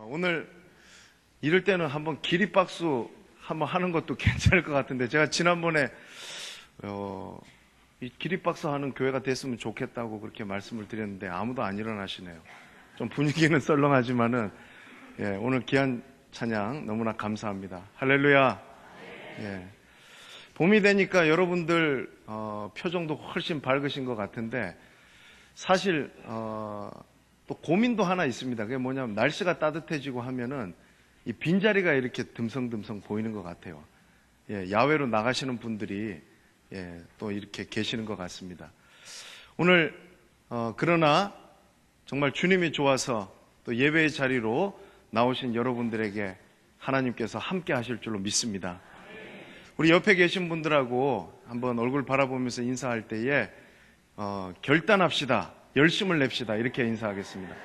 오늘 이럴 때는 한번 기립박수 한번 하는 것도 괜찮을 것 같은데, 제가 지난번에 이 기립박수 하는 교회가 됐으면 좋겠다고 그렇게 말씀을 드렸는데 아무도 안 일어나시네요. 좀 분위기는 썰렁하지만은 오늘 귀한 찬양 너무나 감사합니다. 할렐루야. 봄이 되니까 여러분들 표정도 훨씬 밝으신 것 같은데, 사실 또 고민도 하나 있습니다. 그게 뭐냐면, 날씨가 따뜻해지고 하면은 이 빈자리가 이렇게 듬성듬성 보이는 것 같아요. 야외로 나가시는 분들이 또 이렇게 계시는 것 같습니다. 오늘 그러나 정말 주님이 좋아서 또 예배의 자리로 나오신 여러분들에게 하나님께서 함께 하실 줄로 믿습니다. 우리 옆에 계신 분들하고 한번 얼굴 바라보면서 인사할 때에 결단합시다, 열심을 냅시다, 이렇게 인사하겠습니다.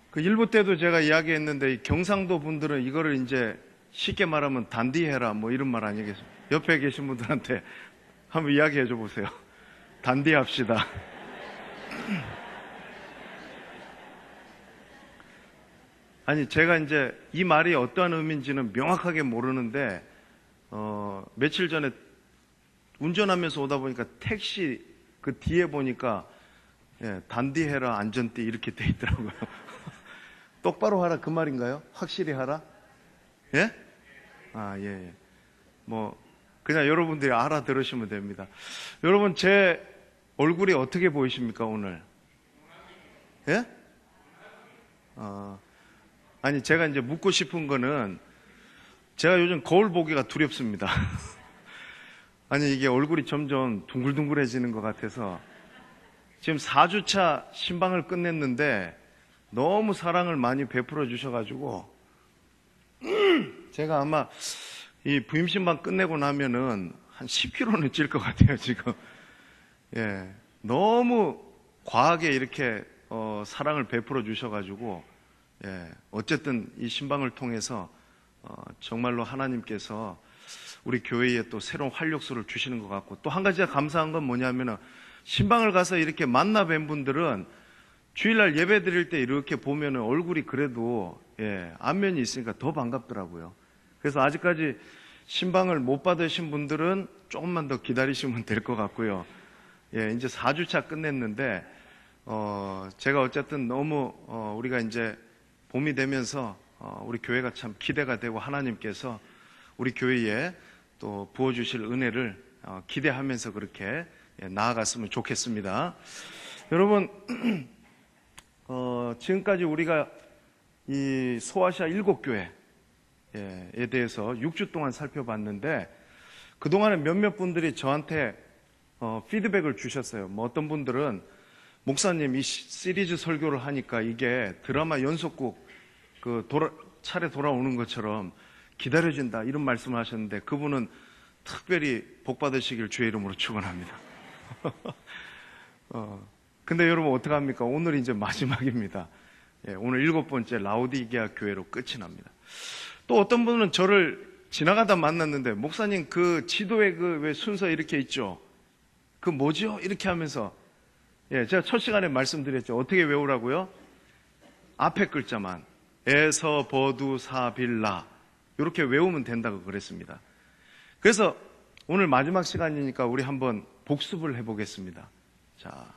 그 일부 때도 제가 이야기했는데, 이 경상도 분들은 이거를 이제 쉽게 말하면 단디해라 뭐 이런 말 아니겠습니까? 옆에 계신 분들한테 한번 이야기해 줘 보세요. 단디합시다. 아니, 제가 이제 이 말이 어떠한 의미인지는 명확하게 모르는데, 며칠 전에 운전하면서 오다 보니까 택시 그 뒤에 보니까 단디해라 안전띠 이렇게 돼 있더라고요. 똑바로 하라 그 말인가요? 확실히 하라? 예? 뭐 그냥 여러분들이 알아들으시면 됩니다. 여러분, 제 얼굴이 어떻게 보이십니까 오늘? 예? 아니, 제가 이제 묻고 싶은 거는, 제가 요즘 거울 보기가 두렵습니다. 아니, 이게 얼굴이 점점 둥글둥글해지는 것 같아서, 지금 4주차 신방을 끝냈는데 너무 사랑을 많이 베풀어 주셔가지고, 제가 아마 이 부임신방 끝내고 나면은 한 10kg는 찔 것 같아요, 지금. 너무 과하게 이렇게 사랑을 베풀어 주셔가지고, 어쨌든 이 신방을 통해서 정말로 하나님께서 우리 교회에 또 새로운 활력소를 주시는 것 같고, 또 한 가지가 감사한 건 뭐냐면은, 신방을 가서 이렇게 만나 뵌 분들은 주일날 예배 드릴 때 이렇게 보면은 얼굴이 그래도 안면이 있으니까 더 반갑더라고요. 그래서 아직까지 신방을 못 받으신 분들은 조금만 더 기다리시면 될 것 같고요. 이제 4주차 끝냈는데, 제가 어쨌든 너무 우리가 이제 봄이 되면서 우리 교회가 참 기대가 되고, 하나님께서 우리 교회에 또 부어주실 은혜를 기대하면서 그렇게 나아갔으면 좋겠습니다. 여러분, 지금까지 우리가 이 소아시아 7교회에 대해서 6주 동안 살펴봤는데, 그동안에 몇몇 분들이 저한테 피드백을 주셨어요. 뭐 어떤 분들은, 목사님 이 시리즈 설교를 하니까 이게 드라마 연속곡 차례 돌아오는 것처럼 기다려진다, 이런 말씀을 하셨는데, 그분은 특별히 복 받으시길 주의 이름으로 축원합니다. 근데 여러분 어떡합니까? 오늘 이제 마지막입니다. 오늘 7번째 라오디게아 교회로 끝이 납니다. 또 어떤 분은 저를 지나가다 만났는데, 목사님 그 지도에 왜 순서 이렇게 있죠? 그 뭐죠? 이렇게 하면서, 제가 첫 시간에 말씀드렸죠. 어떻게 외우라고요? 앞에 글자만 에서 버두 사빌라 이렇게 외우면 된다고 그랬습니다. 그래서 오늘 마지막 시간이니까 우리 한번 복습을 해보겠습니다. 자,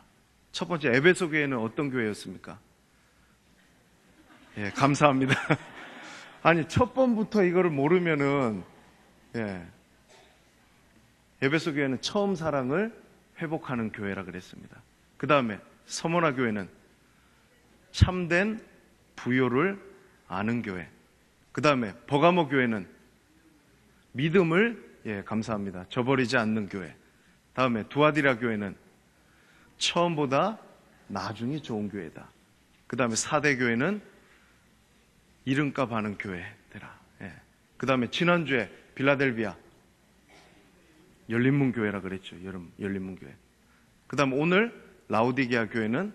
첫 번째, 에베소 교회는 어떤 교회였습니까? 감사합니다. 아니, 첫 번부터 이거를 모르면은, 에베소 교회는 처음 사랑을 회복하는 교회라 그랬습니다. 그 다음에 서머나 교회는 참된 부요를 아는 교회. 그 다음에 버가모 교회는 믿음을, 감사합니다, 저버리지 않는 교회. 다음에 두아디라 교회는 처음보다 나중이 좋은 교회다. 그 다음에 사대 교회는 이름값 하는 교회 되라. 그 다음에 지난주에 빌라델비아 열린문 교회라 그랬죠. 열린문 교회. 그 다음 오늘 라오디게아 교회는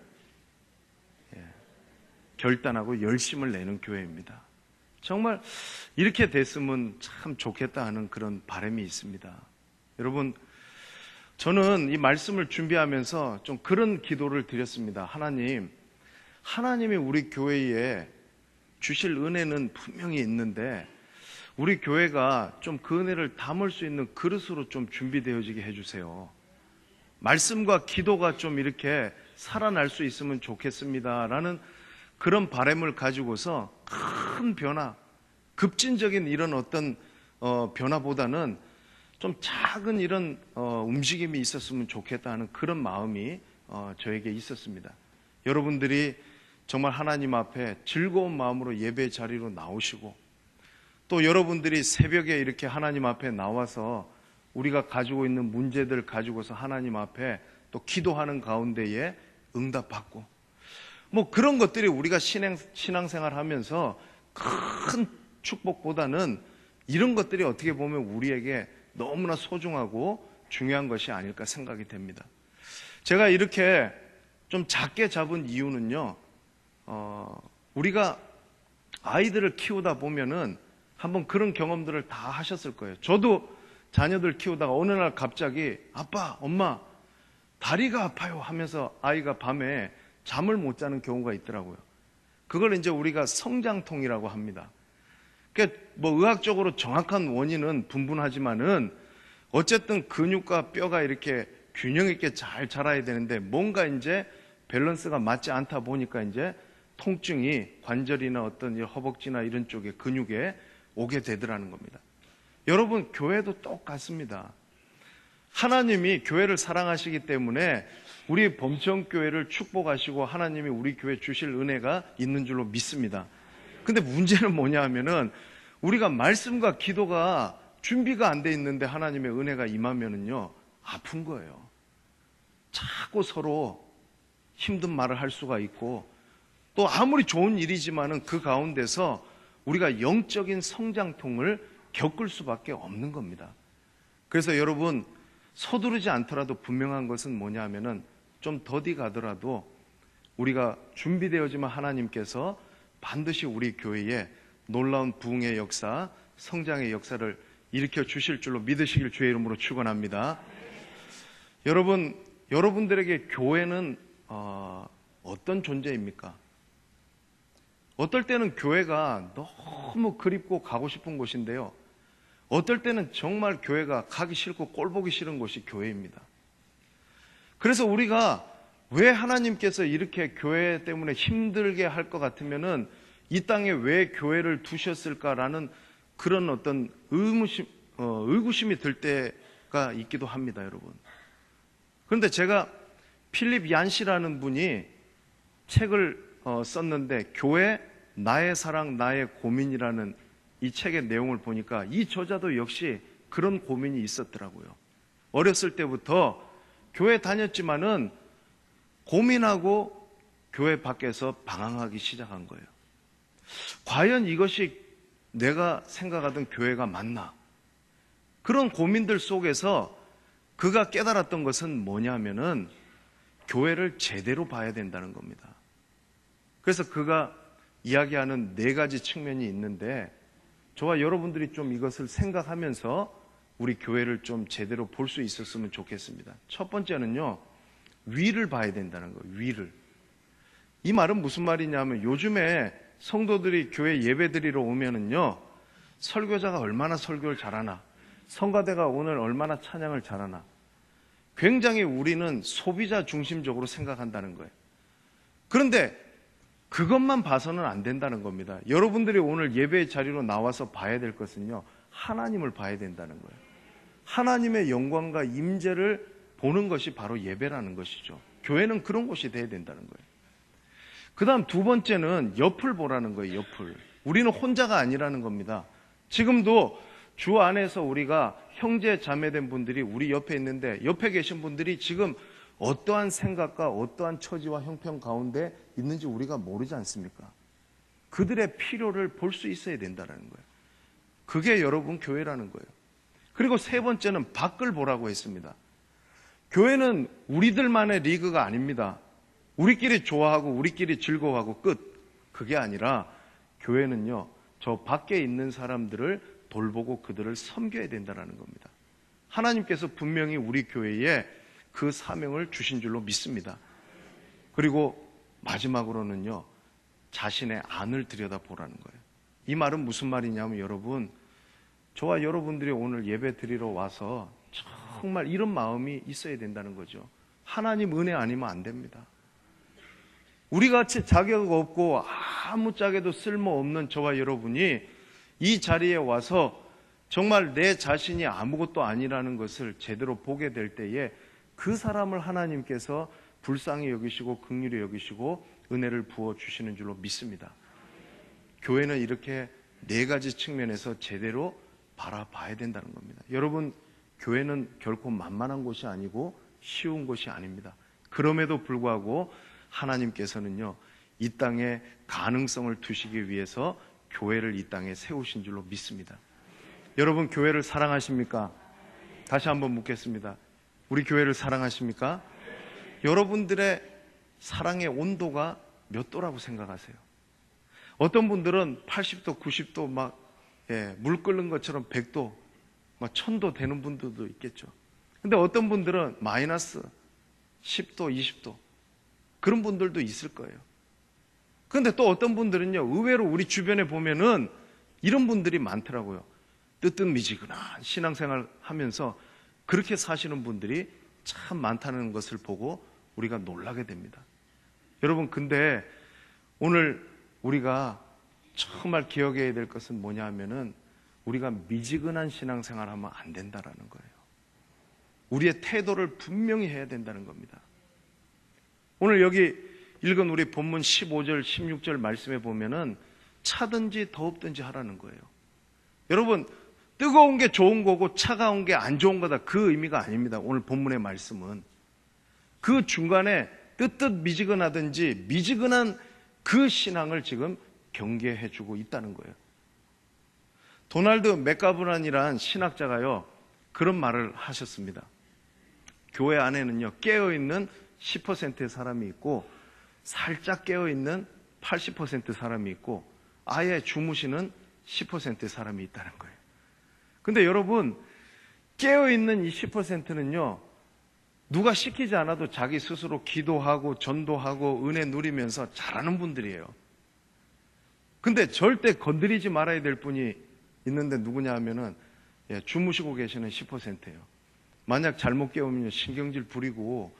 결단하고 열심을 내는 교회입니다. 정말 이렇게 됐으면 참 좋겠다 하는 그런 바람이 있습니다. 여러분, 저는 이 말씀을 준비하면서 좀 그런 기도를 드렸습니다. 하나님이 우리 교회에 주실 은혜는 분명히 있는데 우리 교회가 좀 그 은혜를 담을 수 있는 그릇으로 좀 준비되어지게 해주세요. 말씀과 기도가 좀 이렇게 살아날 수 있으면 좋겠습니다라는 그런 바람을 가지고서 큰 변화, 급진적인 이런 어떤 변화보다는 좀 작은 이런 움직임이 있었으면 좋겠다는 그런 마음이 저에게 있었습니다. 여러분들이 정말 하나님 앞에 즐거운 마음으로 예배 자리로 나오시고 또 여러분들이 새벽에 이렇게 하나님 앞에 나와서 우리가 가지고 있는 문제들 가지고서 하나님 앞에 또 기도하는 가운데에 응답받고 뭐 그런 것들이 우리가 신앙생활 하면서 큰 축복보다는 이런 것들이 어떻게 보면 우리에게 너무나 소중하고 중요한 것이 아닐까 생각이 됩니다. 제가 이렇게 좀 작게 잡은 이유는요, 우리가 아이들을 키우다 보면은 한번 그런 경험들을 다 하셨을 거예요. 저도 자녀들 키우다가 어느 날 갑자기 아빠, 엄마, 다리가 아파요 하면서 아이가 밤에 잠을 못 자는 경우가 있더라고요. 그걸 이제 우리가 성장통이라고 합니다. 그러니까 뭐 의학적으로 정확한 원인은 분분하지만은 어쨌든 근육과 뼈가 이렇게 균형 있게 잘 자라야 되는데 뭔가 이제 밸런스가 맞지 않다 보니까 이제 통증이 관절이나 어떤 허벅지나 이런 쪽에 근육에 오게 되더라는 겁니다. 여러분, 교회도 똑같습니다. 하나님이 교회를 사랑하시기 때문에 우리 범천교회를 축복하시고 하나님이 우리 교회에 주실 은혜가 있는 줄로 믿습니다. 근데 문제는 뭐냐 하면은 우리가 말씀과 기도가 준비가 안 돼 있는데 하나님의 은혜가 임하면은요, 아픈 거예요. 자꾸 서로 힘든 말을 할 수가 있고 또 아무리 좋은 일이지만은 그 가운데서 우리가 영적인 성장통을 겪을 수밖에 없는 겁니다. 그래서 여러분, 서두르지 않더라도 분명한 것은 뭐냐 하면은 좀 더디 가더라도 우리가 준비되어지만 하나님께서 반드시 우리 교회에 놀라운 부흥의 역사, 성장의 역사를 일으켜 주실 줄로 믿으시길 주의 이름으로 축원합니다. 여러분들에게 교회는 어떤 존재입니까? 어떨 때는 교회가 너무 그립고 가고 싶은 곳인데요. 어떨 때는 정말 교회가 가기 싫고 꼴 보기 싫은 곳이 교회입니다. 그래서 우리가 왜 하나님께서 이렇게 교회 때문에 힘들게 할 것 같으면은 이 땅에 왜 교회를 두셨을까라는 그런 어떤 의구심이 들 때가 있기도 합니다, 여러분. 그런데 제가 필립 얀시라는 분이 책을 썼는데 교회 나의 사랑 나의 고민이라는 이 책의 내용을 보니까 이 저자도 역시 그런 고민이 있었더라고요. 어렸을 때부터 교회 다녔지만은 고민하고 교회 밖에서 방황하기 시작한 거예요. 과연 이것이 내가 생각하던 교회가 맞나? 그런 고민들 속에서 그가 깨달았던 것은 뭐냐면은 교회를 제대로 봐야 된다는 겁니다. 그래서 그가 이야기하는 4가지 측면이 있는데 저와 여러분들이 좀 이것을 생각하면서 우리 교회를 좀 제대로 볼 수 있었으면 좋겠습니다. 첫 번째는요, 위를 봐야 된다는 거예요. 위를. 이 말은 무슨 말이냐면 요즘에 성도들이 교회 예배드리러 오면은요, 설교자가 얼마나 설교를 잘하나, 성가대가 오늘 얼마나 찬양을 잘하나, 굉장히 우리는 소비자 중심적으로 생각한다는 거예요. 그런데 그것만 봐서는 안 된다는 겁니다. 여러분들이 오늘 예배의 자리로 나와서 봐야 될 것은요, 하나님을 봐야 된다는 거예요. 하나님의 영광과 임재를 보는 것이 바로 예배라는 것이죠. 교회는 그런 곳이 돼야 된다는 거예요. 그 다음 2번째는 옆을 보라는 거예요. 옆을. 우리는 혼자가 아니라는 겁니다. 지금도 주 안에서 우리가 형제 자매된 분들이 우리 옆에 있는데 옆에 계신 분들이 지금 어떠한 생각과 어떠한 처지와 형편 가운데 있는지 우리가 모르지 않습니까? 그들의 필요를 볼 수 있어야 된다는 거예요. 그게 여러분 교회라는 거예요. 그리고 3번째는 밖을 보라고 했습니다. 교회는 우리들만의 리그가 아닙니다. 우리끼리 좋아하고 우리끼리 즐거워하고 끝. 그게 아니라 교회는요, 저 밖에 있는 사람들을 돌보고 그들을 섬겨야 된다는 겁니다. 하나님께서 분명히 우리 교회에 그 사명을 주신 줄로 믿습니다. 그리고 마지막으로는요, 자신의 안을 들여다보라는 거예요. 이 말은 무슨 말이냐면 여러분, 저와 여러분들이 오늘 예배 드리러 와서 정말 이런 마음이 있어야 된다는 거죠. 하나님 은혜 아니면 안 됩니다. 우리같이 자격 없고 아무짝에도 쓸모없는 저와 여러분이 이 자리에 와서 정말 내 자신이 아무것도 아니라는 것을 제대로 보게 될 때에 그 사람을 하나님께서 불쌍히 여기시고 긍휼히 여기시고 은혜를 부어주시는 줄로 믿습니다. 교회는 이렇게 네 가지 측면에서 제대로 바라봐야 된다는 겁니다. 여러분, 교회는 결코 만만한 곳이 아니고 쉬운 곳이 아닙니다. 그럼에도 불구하고 하나님께서는요, 이 땅에 가능성을 두시기 위해서 교회를 이 땅에 세우신 줄로 믿습니다. 여러분, 교회를 사랑하십니까? 다시 한번 묻겠습니다. 우리 교회를 사랑하십니까? 여러분들의 사랑의 온도가 몇 도라고 생각하세요? 어떤 분들은 80도, 90도 물 끓는 것처럼 100도, 1000도 되는 분들도 있겠죠. 근데 어떤 분들은 마이너스 10도, 20도 그런 분들도 있을 거예요. 그런데 또 어떤 분들은요, 의외로 우리 주변에 보면은 이런 분들이 많더라고요. 뜨뜻미지근한 신앙생활 하면서 그렇게 사시는 분들이 참 많다는 것을 보고 우리가 놀라게 됩니다. 여러분, 근데 오늘 우리가 정말 기억해야 될 것은 뭐냐 하면은 우리가 미지근한 신앙생활 하면 안 된다라는 거예요. 우리의 태도를 분명히 해야 된다는 겁니다. 오늘 여기 읽은 우리 본문 15절, 16절 말씀에 보면은 차든지 더웁든지 하라는 거예요. 여러분, 뜨거운 게 좋은 거고 차가운 게 안 좋은 거다, 그 의미가 아닙니다. 오늘 본문의 말씀은 그 중간에 뜨뜻미지근하든지 미지근한 그 신앙을 지금 경계해주고 있다는 거예요. 도널드 맥가브란이라는 신학자가요, 그런 말을 하셨습니다. 교회 안에는요, 깨어있는 10%의 사람이 있고 살짝 깨어있는 80% 사람이 있고 아예 주무시는 10%의 사람이 있다는 거예요. 근데 여러분, 깨어있는 이 10%는요, 누가 시키지 않아도 자기 스스로 기도하고 전도하고 은혜 누리면서 잘하는 분들이에요. 근데 절대 건드리지 말아야 될 분이 있는데 누구냐 하면은 주무시고 계시는 10%예요. 만약 잘못 깨우면 신경질 부리고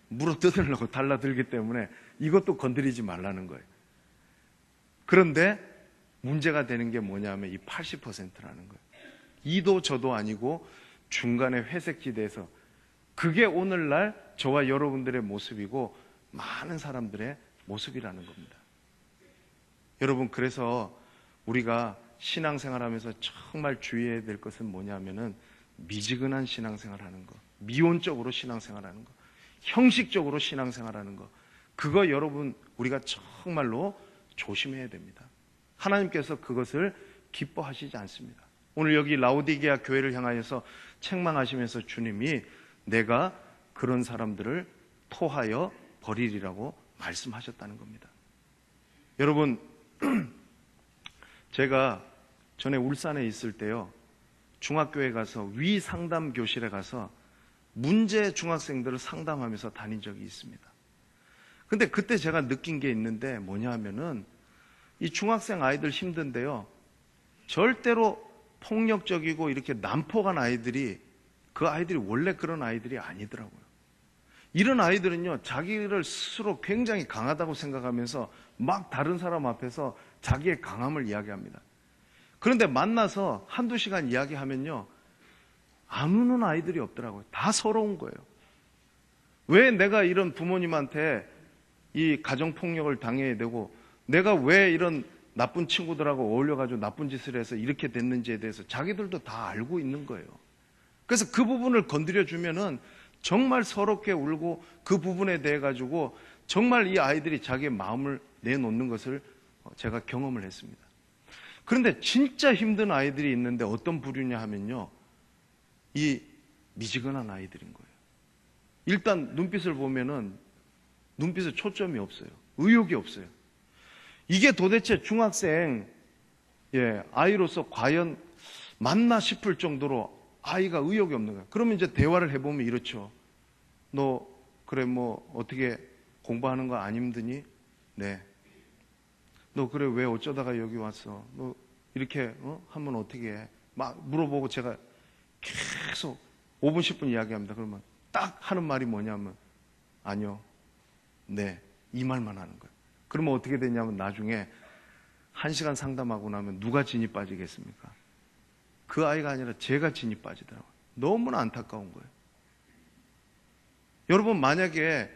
물어 뜯으려고 달라들기 때문에 이것도 건드리지 말라는 거예요. 그런데 문제가 되는 게 뭐냐면 이 80%라는 거예요. 이도 저도 아니고 중간에 회색지대에서, 그게 오늘날 저와 여러분들의 모습이고 많은 사람들의 모습이라는 겁니다. 여러분, 그래서 우리가 신앙생활하면서 정말 주의해야 될 것은 뭐냐면은 미지근한 신앙생활하는 거, 미온적으로 신앙생활하는 거, 형식적으로 신앙생활하는 거, 그거 여러분 우리가 정말로 조심해야 됩니다. 하나님께서 그것을 기뻐하시지 않습니다. 오늘 여기 라오디게아 교회를 향하여서 책망하시면서 주님이 내가 그런 사람들을 토하여 버리리라고 말씀하셨다는 겁니다. 여러분, 제가 전에 울산에 있을 때요, 중학교에 가서 위상담 교실에 가서 문제 중학생들을 상담하면서 다닌 적이 있습니다. 근데 그때 제가 느낀 게 있는데 뭐냐 하면은 이 중학생 아이들 힘든데요, 절대로 폭력적이고 이렇게 난폭한 아이들이, 그 아이들이 원래 그런 아이들이 아니더라고요. 이런 아이들은요, 자기를 스스로 굉장히 강하다고 생각하면서 막 다른 사람 앞에서 자기의 강함을 이야기합니다. 그런데 만나서 한두 시간 이야기하면요, 안 우는 아이들이 없더라고요. 다 서러운 거예요. 왜 내가 이런 부모님한테 이 가정폭력을 당해야 되고, 내가 왜 이런 나쁜 친구들하고 어울려가지고 나쁜 짓을 해서 이렇게 됐는지에 대해서 자기들도 다 알고 있는 거예요. 그래서 그 부분을 건드려주면은 정말 서럽게 울고 그 부분에 대해 가지고 정말 이 아이들이 자기의 마음을 내놓는 것을 제가 경험을 했습니다. 그런데 진짜 힘든 아이들이 있는데 어떤 부류냐 하면요, 이 미지근한 아이들인 거예요. 일단 눈빛을 보면은 눈빛에 초점이 없어요. 의욕이 없어요. 이게 도대체 중학생 아이로서 과연 맞나 싶을 정도로 아이가 의욕이 없는 거야. 그러면 이제 대화를 해보면 이렇죠. 너 그래 뭐 어떻게 공부하는 거 안 힘드니? 네. 너 그래 왜 어쩌다가 여기 왔어? 너 이렇게 하면 어떻게 해? 막 물어보고 제가 계속 5분 10분 이야기합니다. 그러면 딱 하는 말이 뭐냐면 아니요. 네. 이 말만 하는 거예요. 그러면 어떻게 되냐면 나중에 1시간 상담하고 나면 누가 진이 빠지겠습니까? 그 아이가 아니라 제가 진이 빠지더라고요. 너무나 안타까운 거예요. 여러분 만약에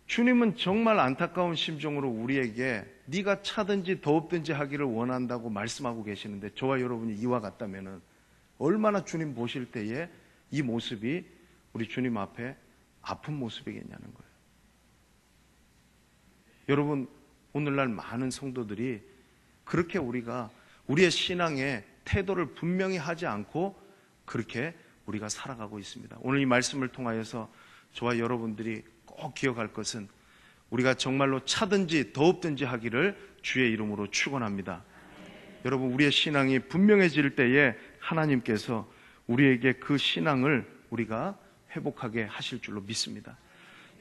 주님은 정말 안타까운 심정으로 우리에게 네가 차든지 더웁든지 하기를 원한다고 말씀하고 계시는데 저와 여러분이 이와 같다면 얼마나 주님 보실 때에 이 모습이 우리 주님 앞에 아픈 모습이겠냐는 거예요. 여러분 오늘날 많은 성도들이 그렇게 우리가 우리의 신앙의 태도를 분명히 하지 않고 그렇게 우리가 살아가고 있습니다. 오늘 이 말씀을 통하여서 저와 여러분들이 꼭 기억할 것은 우리가 정말로 차든지 더웁든지 하기를 주의 이름으로 축원합니다. 여러분 우리의 신앙이 분명해질 때에 하나님께서 우리에게 그 신앙을 우리가 회복하게 하실 줄로 믿습니다.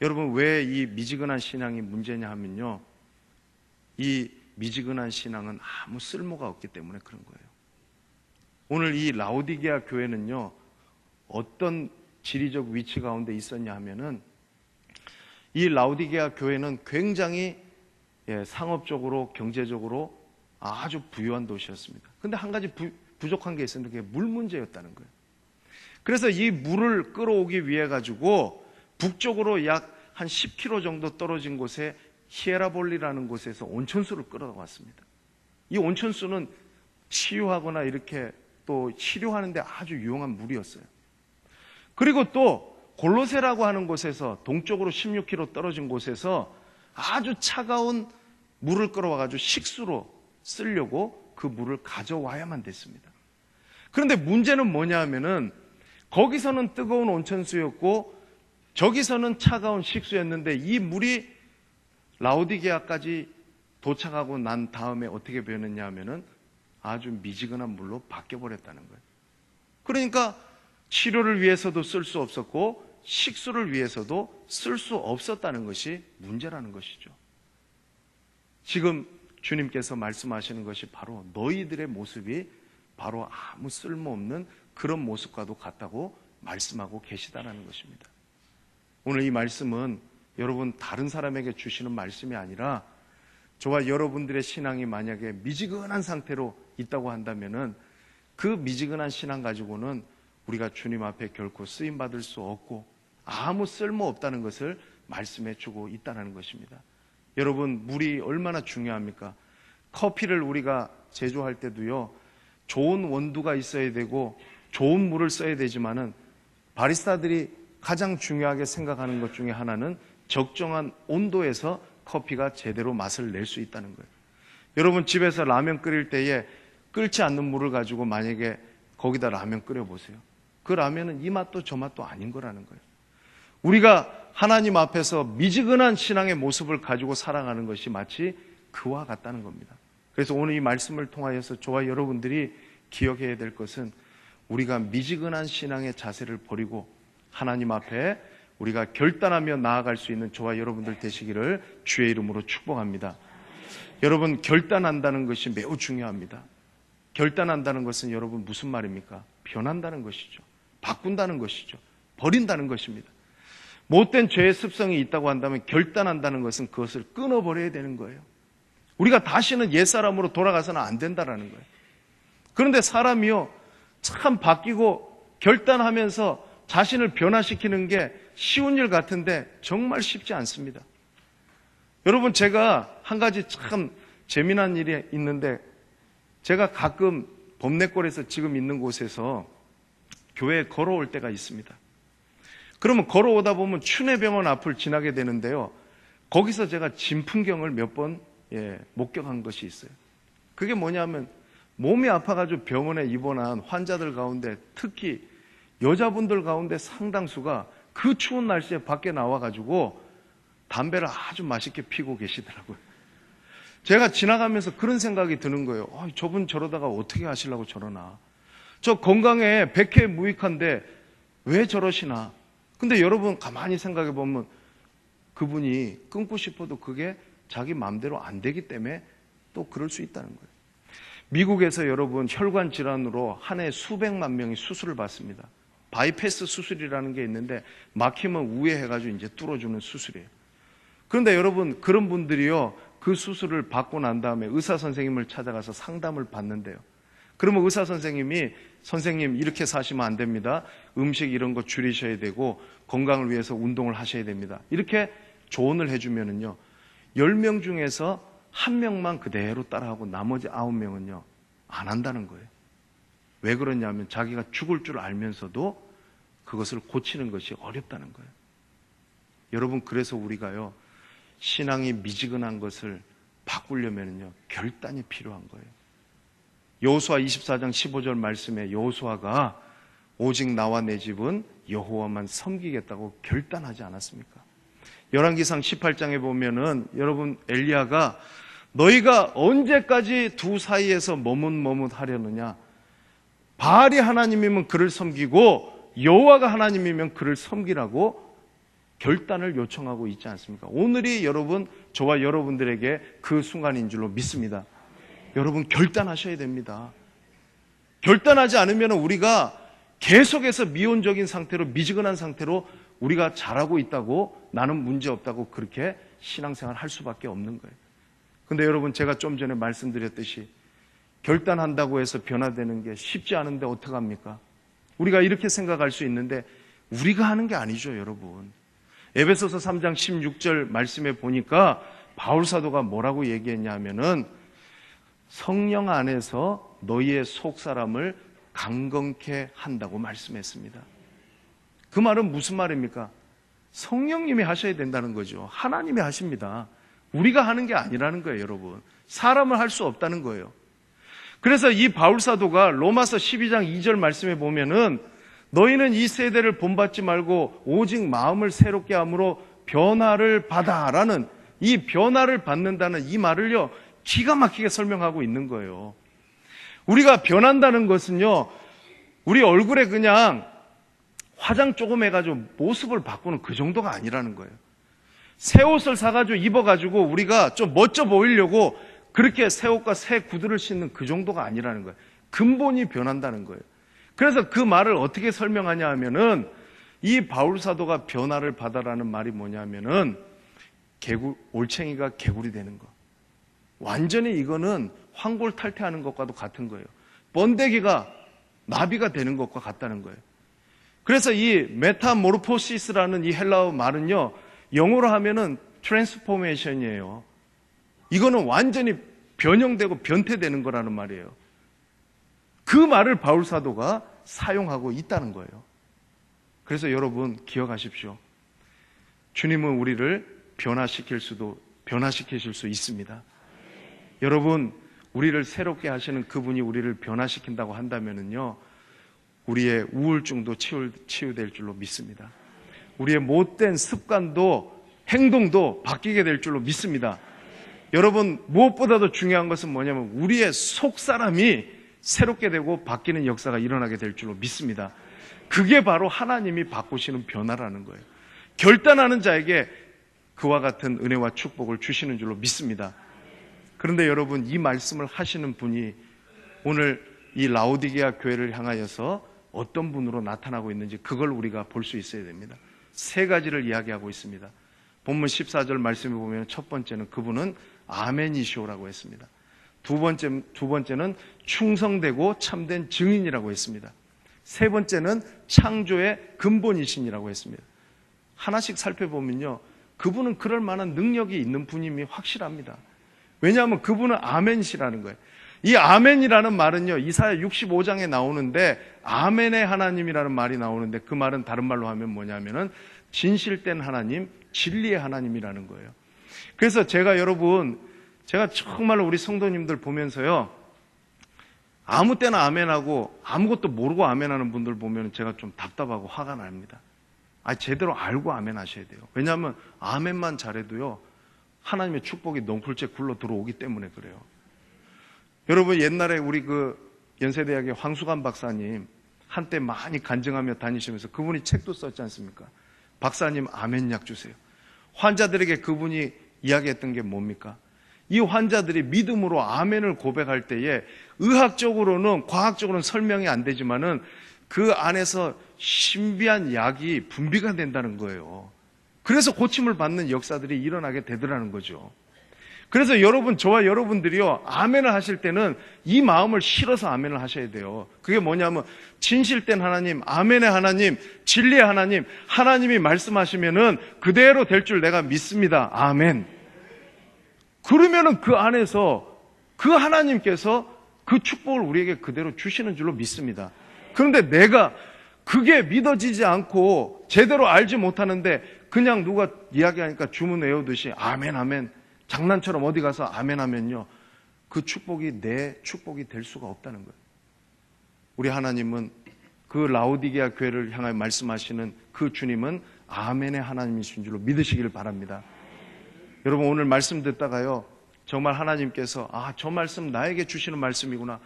여러분 왜 이 미지근한 신앙이 문제냐 하면요, 이 미지근한 신앙은 아무 쓸모가 없기 때문에 그런 거예요. 오늘 이 라오디게아 교회는요 어떤 지리적 위치 가운데 있었냐 하면은 이 라오디게아 교회는 굉장히 상업적으로 경제적으로 아주 부유한 도시였습니다. 그런데 한 가지 부족한 게 있었는데 그게 물 문제였다는 거예요. 그래서 이 물을 끌어오기 위해 가지고 북쪽으로 약 한 10km 정도 떨어진 곳에 히에라볼리라는 곳에서 온천수를 끌어왔습니다. 이 온천수는 치유하거나 이렇게 또 치료하는데 아주 유용한 물이었어요. 그리고 또 골로세라고 하는 곳에서 동쪽으로 16km 떨어진 곳에서 아주 차가운 물을 끌어와가지고 식수로 쓰려고 그 물을 가져와야만 됐습니다. 그런데 문제는 뭐냐 하면은 거기서는 뜨거운 온천수였고 저기서는 차가운 식수였는데 이 물이 라오디게아까지 도착하고 난 다음에 어떻게 변했냐 하면은 아주 미지근한 물로 바뀌어버렸다는 거예요. 그러니까 치료를 위해서도 쓸 수 없었고 식수를 위해서도 쓸 수 없었다는 것이 문제라는 것이죠. 지금 주님께서 말씀하시는 것이 바로 너희들의 모습이 바로 아무 쓸모없는 그런 모습과도 같다고 말씀하고 계시다는 것입니다. 오늘 이 말씀은 여러분 다른 사람에게 주시는 말씀이 아니라 저와 여러분들의 신앙이 만약에 미지근한 상태로 있다고 한다면은 그 미지근한 신앙 가지고는 우리가 주님 앞에 결코 쓰임받을 수 없고 아무 쓸모없다는 것을 말씀해 주고 있다는 것입니다. 여러분 물이 얼마나 중요합니까? 커피를 우리가 제조할 때도요 좋은 원두가 있어야 되고 좋은 물을 써야 되지만은 바리스타들이 가장 중요하게 생각하는 것 중에 하나는 적정한 온도에서 커피가 제대로 맛을 낼 수 있다는 거예요. 여러분 집에서 라면 끓일 때에 끓지 않는 물을 가지고 만약에 거기다 라면 끓여보세요. 그 라면은 이 맛도 저 맛도 아닌 거라는 거예요. 우리가 하나님 앞에서 미지근한 신앙의 모습을 가지고 살아가는 것이 마치 그와 같다는 겁니다. 그래서 오늘 이 말씀을 통하여서 저와 여러분들이 기억해야 될 것은 우리가 미지근한 신앙의 자세를 버리고 하나님 앞에 우리가 결단하며 나아갈 수 있는 저와 여러분들 되시기를 주의 이름으로 축복합니다. 여러분 결단한다는 것이 매우 중요합니다. 결단한다는 것은 여러분 무슨 말입니까? 변한다는 것이죠. 바꾼다는 것이죠. 버린다는 것입니다. 못된 죄의 습성이 있다고 한다면 결단한다는 것은 그것을 끊어버려야 되는 거예요. 우리가 다시는 옛사람으로 돌아가서는 안 된다는 거예요. 그런데 사람이요 참 바뀌고 결단하면서 자신을 변화시키는 게 쉬운 일 같은데 정말 쉽지 않습니다. 여러분 제가 한 가지 참 재미난 일이 있는데 제가 가끔 범내골에서 지금 있는 곳에서 교회에 걸어올 때가 있습니다. 그러면 걸어오다 보면 춘혜병원 앞을 지나게 되는데요. 거기서 제가 진풍경을 몇 번 목격한 것이 있어요. 그게 뭐냐면 몸이 아파가지고 병원에 입원한 환자들 가운데 특히 여자분들 가운데 상당수가 그 추운 날씨에 밖에 나와가지고 담배를 아주 맛있게 피고 계시더라고요. 제가 지나가면서 그런 생각이 드는 거예요. 저분 저러다가 어떻게 하시려고 저러나. 저 건강에 백해 무익한데 왜 저러시나? 근데 여러분 가만히 생각해 보면 그분이 끊고 싶어도 그게 자기 마음대로 안 되기 때문에 또 그럴 수 있다는 거예요. 미국에서 여러분 혈관 질환으로 한 해 수백만 명이 수술을 받습니다. 바이패스 수술이라는 게 있는데 막히면 우회해가지고 이제 뚫어주는 수술이에요. 그런데 여러분 그런 분들이요 그 수술을 받고 난 다음에 의사 선생님을 찾아가서 상담을 받는데요. 그러면 의사 선생님이 선생님 이렇게 사시면 안 됩니다. 음식 이런 거 줄이셔야 되고 건강을 위해서 운동을 하셔야 됩니다. 이렇게 조언을 해주면은요 10명 중에서 1명만 그대로 따라하고 나머지 9명은요 안 한다는 거예요. 왜 그러냐면 자기가 죽을 줄 알면서도 그것을 고치는 것이 어렵다는 거예요. 여러분 그래서 우리가요 신앙이 미지근한 것을 바꾸려면요 결단이 필요한 거예요. 여호수아 24장 15절 말씀에 여호수아가 오직 나와 내 집은 여호와만 섬기겠다고 결단하지 않았습니까? 열왕기상 18장에 보면은 여러분 엘리야가 너희가 언제까지 두 사이에서 머뭇머뭇하려느냐? 바알이 하나님이면 그를 섬기고 여호와가 하나님이면 그를 섬기라고 결단을 요청하고 있지 않습니까? 오늘이 여러분 저와 여러분들에게 그 순간인 줄로 믿습니다. 여러분 결단하셔야 됩니다. 결단하지 않으면 우리가 계속해서 미온적인 상태로 미지근한 상태로 우리가 잘하고 있다고 나는 문제 없다고 그렇게 신앙생활 할 수밖에 없는 거예요. 근데 여러분 제가 좀 전에 말씀드렸듯이 결단한다고 해서 변화되는 게 쉽지 않은데 어떡합니까? 우리가 이렇게 생각할 수 있는데 우리가 하는 게 아니죠, 여러분. 에베소서 3장 16절 말씀에 보니까 바울 사도가 뭐라고 얘기했냐면은 성령 안에서 너희의 속사람을 강건케 한다고 말씀했습니다. 그 말은 무슨 말입니까? 성령님이 하셔야 된다는 거죠. 하나님이 하십니다. 우리가 하는 게 아니라는 거예요, 여러분. 사람은 할 수 없다는 거예요. 그래서 이 바울 사도가 로마서 12장 2절 말씀에 보면은 너희는 이 세대를 본받지 말고 오직 마음을 새롭게 함으로 변화를 받아라는 이 변화를 받는다는 이 말을요 기가 막히게 설명하고 있는 거예요. 우리가 변한다는 것은요 우리 얼굴에 그냥 화장 조금 해가지고 모습을 바꾸는 그 정도가 아니라는 거예요. 새 옷을 사가지고 입어가지고 우리가 좀 멋져 보이려고 그렇게 새 옷과 새 구두를 신는 그 정도가 아니라는 거예요. 근본이 변한다는 거예요. 그래서 그 말을 어떻게 설명하냐 하면은 이 바울 사도가 변화를 받아라는 말이 뭐냐면은 올챙이가 개구리 되는 거. 완전히 이거는 황골탈퇴하는 것과도 같은 거예요. 번데기가 나비가 되는 것과 같다는 거예요. 그래서 이 메타모르포시스라는 이 헬라어 말은요 영어로 하면은 트랜스포메이션이에요. 이거는 완전히 변형되고 변태되는 거라는 말이에요. 그 말을 바울 사도가 사용하고 있다는 거예요. 그래서 여러분 기억하십시오. 주님은 우리를 변화시키실 수 있습니다. 여러분 우리를 새롭게 하시는 그분이 우리를 변화시킨다고 한다면은요 우리의 우울증도 치유될 줄로 믿습니다. 우리의 못된 습관도 행동도 바뀌게 될 줄로 믿습니다. 여러분 무엇보다도 중요한 것은 뭐냐면 우리의 속사람이 새롭게 되고 바뀌는 역사가 일어나게 될 줄로 믿습니다. 그게 바로 하나님이 바꾸시는 변화라는 거예요. 결단하는 자에게 그와 같은 은혜와 축복을 주시는 줄로 믿습니다. 그런데 여러분 이 말씀을 하시는 분이 오늘 이 라오디게아 교회를 향하여서 어떤 분으로 나타나고 있는지 그걸 우리가 볼 수 있어야 됩니다. 세 가지를 이야기하고 있습니다. 본문 14절 말씀에 보면 첫 번째는 그분은 아멘이시오라고 했습니다. 두 번째는 충성되고 참된 증인이라고 했습니다. 세 번째는 창조의 근본이신이라고 했습니다. 하나씩 살펴보면요 그분은 그럴 만한 능력이 있는 분임이 확실합니다. 왜냐하면 그분은 아멘이시라는 거예요. 이 아멘이라는 말은요 이사야 65장에 나오는데 아멘의 하나님이라는 말이 나오는데 그 말은 다른 말로 하면 뭐냐면은 진실된 하나님, 진리의 하나님이라는 거예요. 그래서 제가 정말로 우리 성도님들 보면서요 아무 때나 아멘하고 아무것도 모르고 아멘하는 분들 보면 제가 좀 답답하고 화가 납니다. 제대로 알고 아멘하셔야 돼요. 왜냐하면 아멘만 잘해도요 하나님의 축복이 넝쿨째 굴러 들어오기 때문에 그래요. 여러분 옛날에 우리 연세대학의 황수관 박사님 한때 많이 간증하며 다니시면서 그분이 책도 썼지 않습니까? 박사님 아멘약 주세요. 환자들에게 그분이 이야기했던 게 뭡니까? 이 환자들이 믿음으로 아멘을 고백할 때에 의학적으로는 과학적으로는 설명이 안 되지만은 그 안에서 신비한 약이 분비가 된다는 거예요. 그래서 고침을 받는 역사들이 일어나게 되더라는 거죠. 그래서 여러분, 저와 여러분들이요, 아멘을 하실 때는 이 마음을 실어서 아멘을 하셔야 돼요. 그게 뭐냐면 진실된 하나님, 아멘의 하나님, 진리의 하나님, 하나님이 말씀하시면은 그대로 될 줄 내가 믿습니다. 아멘. 그러면은 그 안에서 그 하나님께서 그 축복을 우리에게 그대로 주시는 줄로 믿습니다. 그런데 내가 그게 믿어지지 않고 제대로 알지 못하는데 그냥 누가 이야기하니까 주문 외우듯이 아멘 아멘 장난처럼 어디 가서 아멘 하면요, 그 축복이 내 축복이 될 수가 없다는 거예요. 우리 하나님은 그 라오디게아 교회를 향하여 말씀하시는 그 주님은 아멘의 하나님이신 줄로 믿으시기를 바랍니다. 여러분, 오늘 말씀 듣다가요, 정말 하나님께서 저 말씀 나에게 주시는 말씀이구나,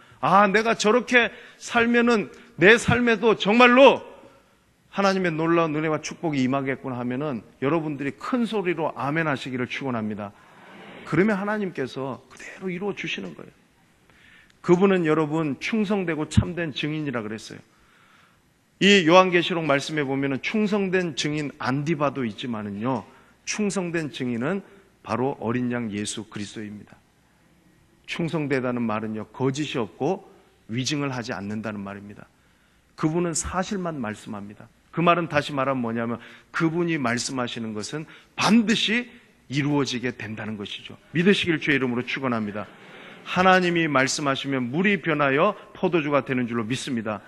내가 저렇게 살면은 내 삶에도 정말로 하나님의 놀라운 은혜와 축복이 임하겠구나 하면은 여러분들이 큰 소리로 아멘 하시기를 축원합니다. 그러면 하나님께서 그대로 이루어 주시는 거예요. 그분은 여러분 충성되고 참된 증인이라 그랬어요. 이 요한계시록 말씀에 보면은 충성된 증인 안디바도 있지만은요, 충성된 증인은 바로 어린 양 예수 그리스도입니다. 충성되다는 말은요, 거짓이 없고 위증을 하지 않는다는 말입니다. 그분은 사실만 말씀합니다. 그 말은 다시 말하면 뭐냐면 그분이 말씀하시는 것은 반드시 이루어지게 된다는 것이죠. 믿으시길 주의 이름으로 축원합니다. 하나님이 말씀하시면 물이 변하여 포도주가 되는 줄로 믿습니다.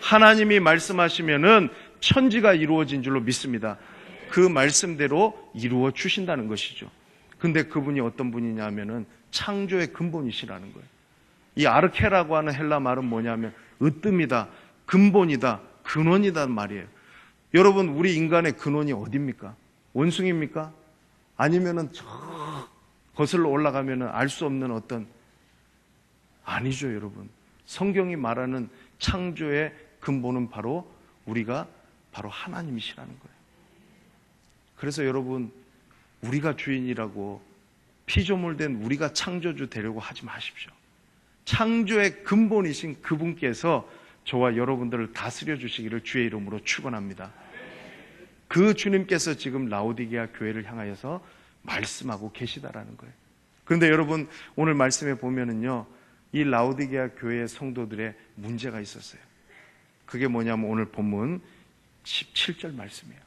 하나님이 말씀하시면은 천지가 이루어진 줄로 믿습니다. 그 말씀대로 이루어 주신다는 것이죠. 근데 그분이 어떤 분이냐 하면은 창조의 근본이시라는 거예요. 이 아르케라고 하는 헬라 말은 뭐냐면 으뜸이다, 근본이다, 근원이다 말이에요. 여러분, 우리 인간의 근원이 어디입니까? 원숭이입니까? 아니면은 저 거슬러 올라가면은 알 수 없는 어떤, 아니죠, 여러분. 성경이 말하는 창조의 근본은 바로 우리가 바로 하나님이시라는 거예요. 그래서 여러분, 우리가 주인이라고 피조물된 우리가 창조주 되려고 하지 마십시오. 창조의 근본이신 그분께서 저와 여러분들을 다스려 주시기를 주의 이름으로 축원합니다. 그 주님께서 지금 라오디게아 교회를 향하여서 말씀하고 계시다라는 거예요. 그런데 여러분, 오늘 말씀에 보면은요, 이 라오디게아 교회의 성도들의 문제가 있었어요. 그게 뭐냐면 오늘 본문 17절 말씀이에요.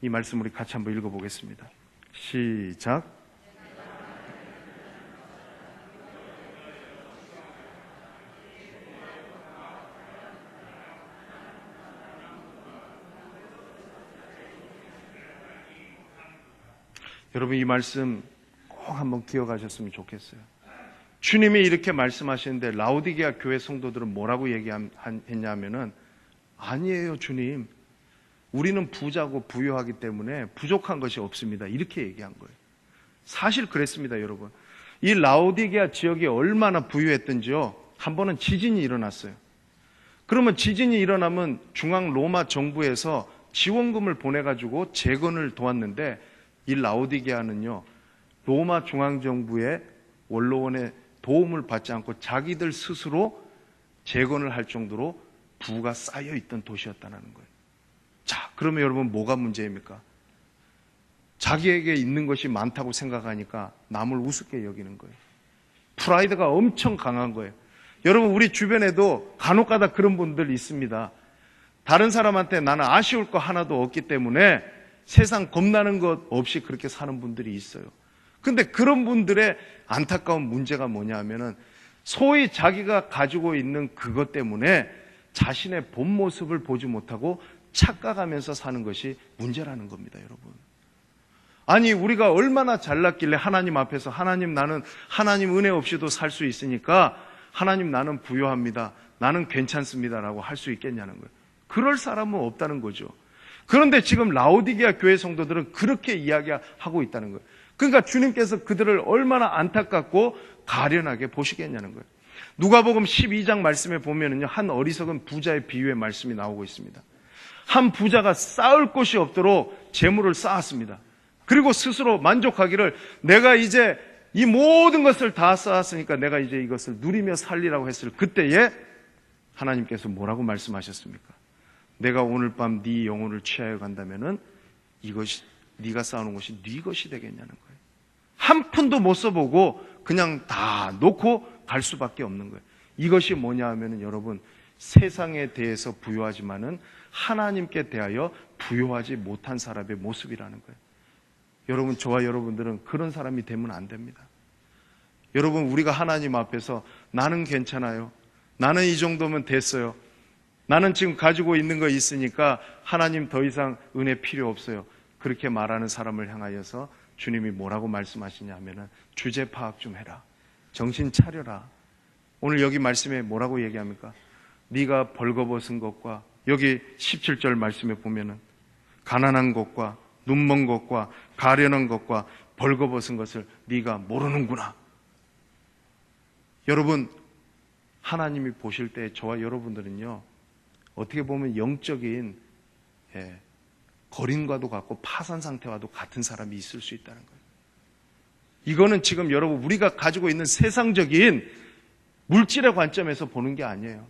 이 말씀 우리 같이 한번 읽어보겠습니다. 시작. 여러분, 이 말씀 꼭 한번 기억하셨으면 좋겠어요. 주님이 이렇게 말씀하시는데 라오디게아 교회 성도들은 뭐라고 얘기했냐면은, 아니에요 주님, 우리는 부자고 부유하기 때문에 부족한 것이 없습니다, 이렇게 얘기한 거예요. 사실 그랬습니다. 여러분, 이 라오디게아 지역이 얼마나 부유했던지요, 한 번은 지진이 일어났어요. 그러면 지진이 일어나면 중앙 로마 정부에서 지원금을 보내가지고 재건을 도왔는데, 이 라오디게아는요, 로마 중앙정부의 원로원의 도움을 받지 않고 자기들 스스로 재건을 할 정도로 부가 쌓여있던 도시였다는 거예요. 자, 그러면 여러분, 뭐가 문제입니까? 자기에게 있는 것이 많다고 생각하니까 남을 우습게 여기는 거예요. 프라이드가 엄청 강한 거예요. 여러분, 우리 주변에도 간혹가다 그런 분들 있습니다. 다른 사람한테 나는 아쉬울 거 하나도 없기 때문에 세상 겁나는 것 없이 그렇게 사는 분들이 있어요. 근데 그런 분들의 안타까운 문제가 뭐냐 하면은 소위 자기가 가지고 있는 그것 때문에 자신의 본 모습을 보지 못하고 착각하면서 사는 것이 문제라는 겁니다, 여러분. 아니, 우리가 얼마나 잘났길래 하나님 앞에서 하나님, 나는 하나님 은혜 없이도 살 수 있으니까 하나님, 나는 부유합니다, 나는 괜찮습니다라고 할 수 있겠냐는 거예요. 그럴 사람은 없다는 거죠. 그런데 지금 라오디게아 교회 성도들은 그렇게 이야기하고 있다는 거예요. 그러니까 주님께서 그들을 얼마나 안타깝고 가련하게 보시겠냐는 거예요. 누가복음 12장 말씀에 보면은요, 한 어리석은 부자의 비유의 말씀이 나오고 있습니다. 한 부자가 쌓을 곳이 없도록 재물을 쌓았습니다. 그리고 스스로 만족하기를, 내가 이제 이 모든 것을 다 쌓았으니까 내가 이제 이것을 누리며 살리라고 했을 그때에 하나님께서 뭐라고 말씀하셨습니까? 내가 오늘 밤 네 영혼을 취하여 간다면은 이것이, 네가 쌓아놓은 것이 네 것이 되겠냐는 거예요. 한 푼도 못 써보고 그냥 다 놓고 갈 수밖에 없는 거예요. 이것이 뭐냐 하면은 여러분, 세상에 대해서 부유하지만은 하나님께 대하여 부유하지 못한 사람의 모습이라는 거예요. 여러분, 저와 여러분들은 그런 사람이 되면 안 됩니다. 여러분, 우리가 하나님 앞에서 나는 괜찮아요, 나는 이 정도면 됐어요, 나는 지금 가지고 있는 거 있으니까 하나님 더 이상 은혜 필요 없어요, 그렇게 말하는 사람을 향하여서 주님이 뭐라고 말씀하시냐 하면은, 주제 파악 좀 해라, 정신 차려라. 오늘 여기 말씀에 뭐라고 얘기합니까? 네가 벌거벗은 것과, 여기 17절 말씀에 보면은 가난한 것과 눈먼 것과 가련한 것과 벌거벗은 것을 네가 모르는구나. 여러분, 하나님이 보실 때 저와 여러분들은요, 어떻게 보면 영적인 거린과도 같고 파산 상태와도 같은 사람이 있을 수 있다는 거예요. 이거는 지금 여러분, 우리가 가지고 있는 세상적인 물질의 관점에서 보는 게 아니에요.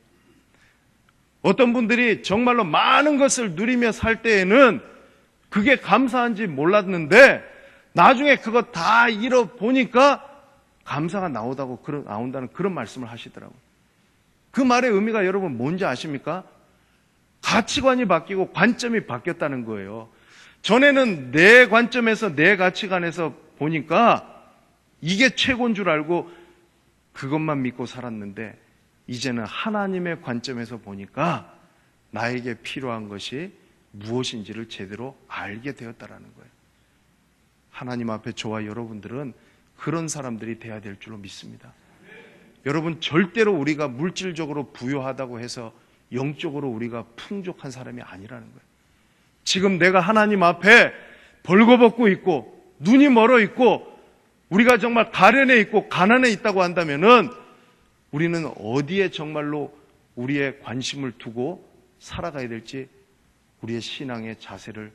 어떤 분들이 정말로 많은 것을 누리며 살 때에는 그게 감사한지 몰랐는데 나중에 그거 다 잃어보니까 감사가 나온다는 그런 말씀을 하시더라고요. 그 말의 의미가 여러분 뭔지 아십니까? 가치관이 바뀌고 관점이 바뀌었다는 거예요. 전에는 내 관점에서, 내 가치관에서 보니까 이게 최고인 줄 알고 그것만 믿고 살았는데, 이제는 하나님의 관점에서 보니까 나에게 필요한 것이 무엇인지를 제대로 알게 되었다라는 거예요. 하나님 앞에 저와 여러분들은 그런 사람들이 돼야 될 줄로 믿습니다. 여러분, 절대로 우리가 물질적으로 부유하다고 해서 영적으로 우리가 풍족한 사람이 아니라는 거예요. 지금 내가 하나님 앞에 벌거벗고 있고 눈이 멀어 있고 우리가 정말 가련해 있고 가난해 있다고 한다면은 우리는 어디에 정말로 우리의 관심을 두고 살아가야 될지, 우리의 신앙의 자세를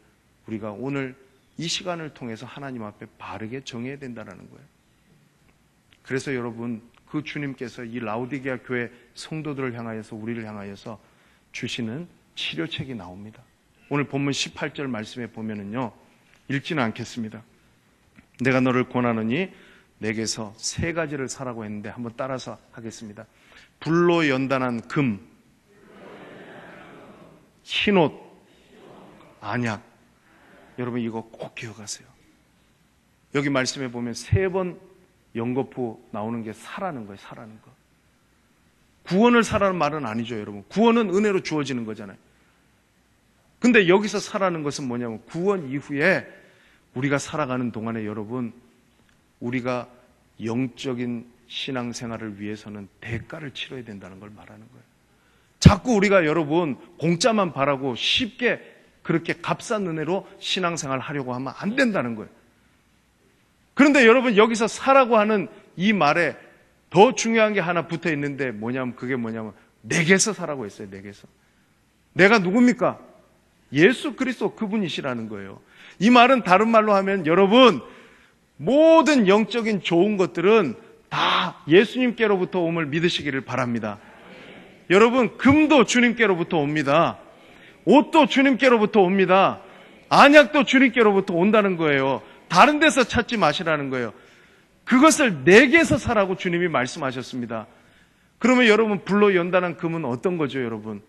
우리가 오늘 이 시간을 통해서 하나님 앞에 바르게 정해야 된다는 거예요. 그래서 여러분, 그 주님께서 이 라오디게아 교회 성도들을 향하여서, 우리를 향하여서 주시는 치료책이 나옵니다. 오늘 본문 18절 말씀에 보면은요, 읽지는 않겠습니다. 내가 너를 권하노니 내게서 세 가지를 사라고 했는데 한번 따라서 하겠습니다. 불로 연단한 금, 흰옷, 안약. 여러분, 이거 꼭 기억하세요. 여기 말씀에 보면 3번 연거푸 나오는 게 사라는 거예요. 사라는 거. 구원을 사라는 말은 아니죠, 여러분. 구원은 은혜로 주어지는 거잖아요. 근데 여기서 사라는 것은 뭐냐면, 구원 이후에 우리가 살아가는 동안에 여러분, 우리가 영적인 신앙생활을 위해서는 대가를 치러야 된다는 걸 말하는 거예요. 자꾸 우리가 여러분 공짜만 바라고 쉽게 그렇게 값싼 은혜로 신앙생활을 하려고 하면 안 된다는 거예요. 그런데 여러분, 여기서 사라고 하는 이 말에 더 중요한 게 하나 붙어 있는데 그게 뭐냐면 내게서 사라고 했어요. 내게서. 내가 누굽니까? 예수 그리스도, 그분이시라는 거예요. 이 말은 다른 말로 하면 여러분, 모든 영적인 좋은 것들은 다 예수님께로부터 옴을 믿으시기를 바랍니다. 여러분, 금도 주님께로부터 옵니다. 옷도 주님께로부터 옵니다. 안약도 주님께로부터 온다는 거예요. 다른 데서 찾지 마시라는 거예요. 그것을 내게서 사라고 주님이 말씀하셨습니다. 그러면 여러분, 불로 연단한 금은 어떤 거죠, 여러분?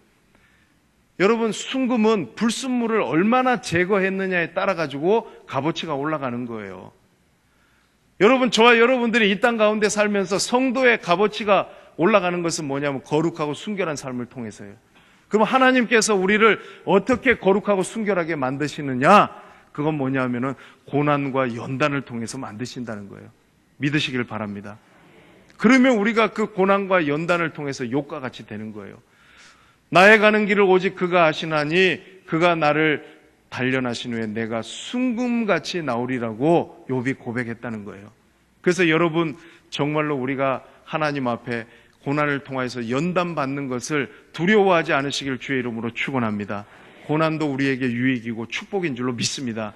여러분, 순금은 불순물을 얼마나 제거했느냐에 따라 가지고 값어치가 올라가는 거예요. 여러분, 저와 여러분들이 이 땅 가운데 살면서 성도의 값어치가 올라가는 것은 뭐냐면 거룩하고 순결한 삶을 통해서예요. 그럼 하나님께서 우리를 어떻게 거룩하고 순결하게 만드시느냐? 그건 뭐냐면은 고난과 연단을 통해서 만드신다는 거예요. 믿으시길 바랍니다. 그러면 우리가 그 고난과 연단을 통해서 욥과 같이 되는 거예요. 나의 가는 길을 오직 그가 아시나니 그가 나를 단련하신 후에 내가 순금같이 나오리라고 욥이 고백했다는 거예요. 그래서 여러분, 정말로 우리가 하나님 앞에 고난을 통하여서 연단받는 것을 두려워하지 않으시길 주의 이름으로 축원합니다. 고난도 우리에게 유익이고 축복인 줄로 믿습니다.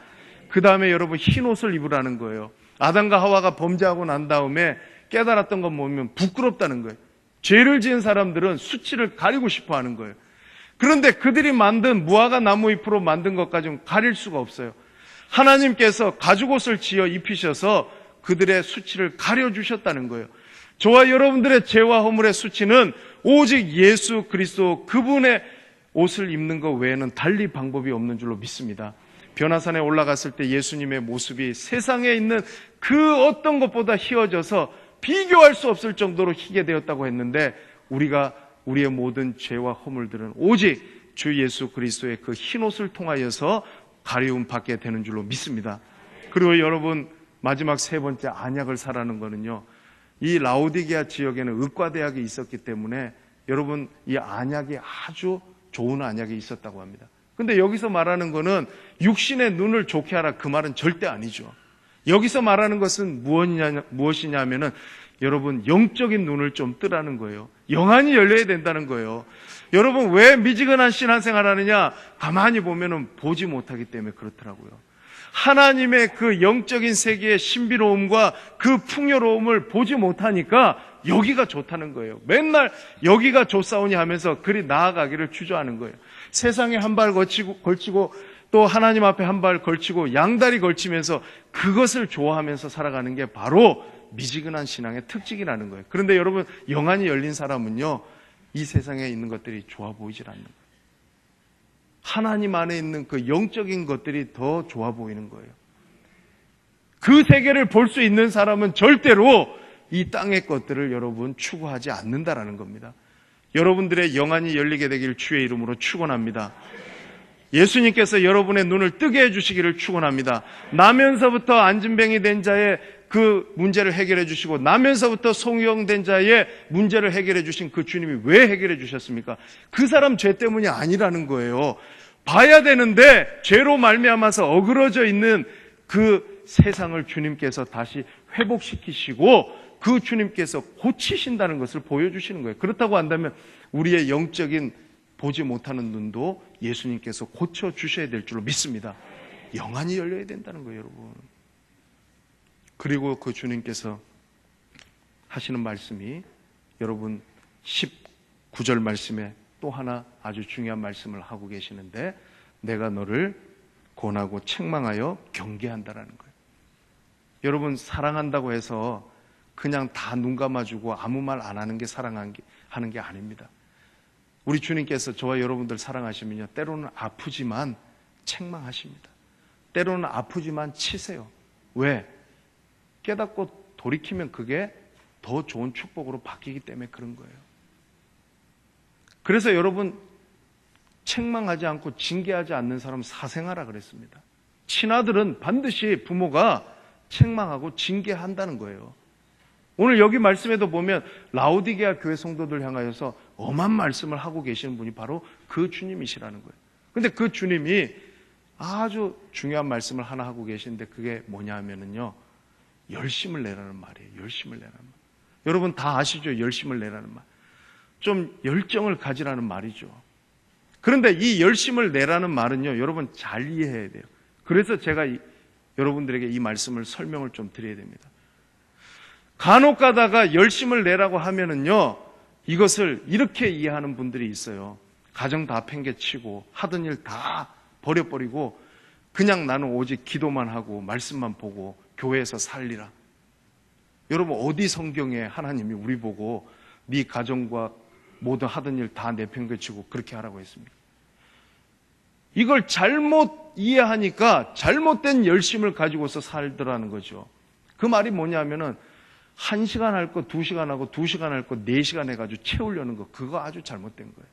그 다음에 여러분, 흰 옷을 입으라는 거예요. 아담과 하와가 범죄하고 난 다음에 깨달았던 건 뭐냐면 부끄럽다는 거예요. 죄를 지은 사람들은 수치를 가리고 싶어 하는 거예요. 그런데 그들이 만든 무화과 나무 잎으로 만든 것까지는 가릴 수가 없어요. 하나님께서 가죽옷을 지어 입히셔서 그들의 수치를 가려주셨다는 거예요. 저와 여러분들의 죄와 허물의 수치는 오직 예수 그리스도 그분의 옷을 입는 것 외에는 달리 방법이 없는 줄로 믿습니다. 변화산에 올라갔을 때 예수님의 모습이 세상에 있는 그 어떤 것보다 희어져서 비교할 수 없을 정도로 희게 되었다고 했는데, 우리의 모든 죄와 허물들은 오직 주 예수 그리스도의 그 흰옷을 통하여서 가려움 받게 되는 줄로 믿습니다. 그리고 여러분, 마지막 세 번째 안약을 사라는 거는요, 이 라오디게아 지역에는 의과대학이 있었기 때문에 여러분, 이 안약이 아주 좋은 안약이 있었다고 합니다. 근데 여기서 말하는 거는 육신의 눈을 좋게 하라, 그 말은 절대 아니죠. 여기서 말하는 것은 무엇이냐 하면은 여러분, 영적인 눈을 좀 뜨라는 거예요. 영안이 열려야 된다는 거예요. 여러분, 왜 미지근한 신앙생활 하느냐? 가만히 보면은 보지 못하기 때문에 그렇더라고요. 하나님의 그 영적인 세계의 신비로움과 그 풍요로움을 보지 못하니까 여기가 좋다는 거예요. 맨날 여기가 좋사오니 하면서 그리 나아가기를 주저하는 거예요. 세상에 한 발 걸치고 또 하나님 앞에 한 발 걸치고 양다리 걸치면서 그것을 좋아하면서 살아가는 게 바로 미지근한 신앙의 특징이라는 거예요. 그런데 여러분, 영안이 열린 사람은요, 이 세상에 있는 것들이 좋아 보이질 않는 거예요. 하나님 안에 있는 그 영적인 것들이 더 좋아 보이는 거예요. 그 세계를 볼 수 있는 사람은 절대로 이 땅의 것들을 여러분 추구하지 않는다라는 겁니다. 여러분들의 영안이 열리게 되길 주의 이름으로 축원합니다. 예수님께서 여러분의 눈을 뜨게 해주시기를 축원합니다. 나면서부터 안진뱅이 된 자의 그 문제를 해결해 주시고, 나면서부터 송영된 자의 문제를 해결해 주신 그 주님이 왜 해결해 주셨습니까? 그 사람 죄 때문이 아니라는 거예요. 봐야 되는데 죄로 말미암아서 어그러져 있는 그 세상을 주님께서 다시 회복시키시고 그 주님께서 고치신다는 것을 보여주시는 거예요. 그렇다고 한다면 우리의 영적인 보지 못하는 눈도 예수님께서 고쳐주셔야 될 줄로 믿습니다. 영안이 열려야 된다는 거예요, 여러분. 그리고 그 주님께서 하시는 말씀이 여러분 19절 말씀에 또 하나 아주 중요한 말씀을 하고 계시는데, 내가 너를 권하고 책망하여 경계한다라는 거예요. 여러분, 사랑한다고 해서 그냥 다 눈 감아주고 아무 말 안 하는 게 사랑하는 게 아닙니다. 우리 주님께서 저와 여러분들 사랑하시면요, 때로는 아프지만 책망하십니다. 때로는 아프지만 치세요. 왜? 깨닫고 돌이키면 그게 더 좋은 축복으로 바뀌기 때문에 그런 거예요. 그래서 여러분, 책망하지 않고 징계하지 않는 사람 사생하라 그랬습니다. 친아들은 반드시 부모가 책망하고 징계한다는 거예요. 오늘 여기 말씀에도 보면 라오디게아 교회 성도들 향하여서 엄한 말씀을 하고 계시는 분이 바로 그 주님이시라는 거예요. 근데 그 주님이 아주 중요한 말씀을 하나 하고 계시는데, 그게 뭐냐 하면은요, 열심을 내라는 말이에요. 열심을 내라는 말. 여러분 다 아시죠? 열심을 내라는 말. 좀 열정을 가지라는 말이죠. 그런데 이 열심을 내라는 말은요, 여러분 잘 이해해야 돼요. 그래서 제가 여러분들에게 이 말씀을 설명을 좀 드려야 됩니다. 간혹 가다가 열심을 내라고 하면은요, 이것을 이렇게 이해하는 분들이 있어요. 가정 다 팽개치고 하던 일 다 버려버리고 그냥 나는 오직 기도만 하고 말씀만 보고 교회에서 살리라. 여러분, 어디 성경에 하나님이 우리 보고 네 가정과 모든 하던 일 다 내팽개치고 그렇게 하라고 했습니까? 이걸 잘못 이해하니까 잘못된 열심을 가지고서 살더라는 거죠. 그 말이 뭐냐면은 1시간 할 거 2시간 하고 2시간 할 거 4시간 해가지고 채우려는 거, 그거 아주 잘못된 거예요.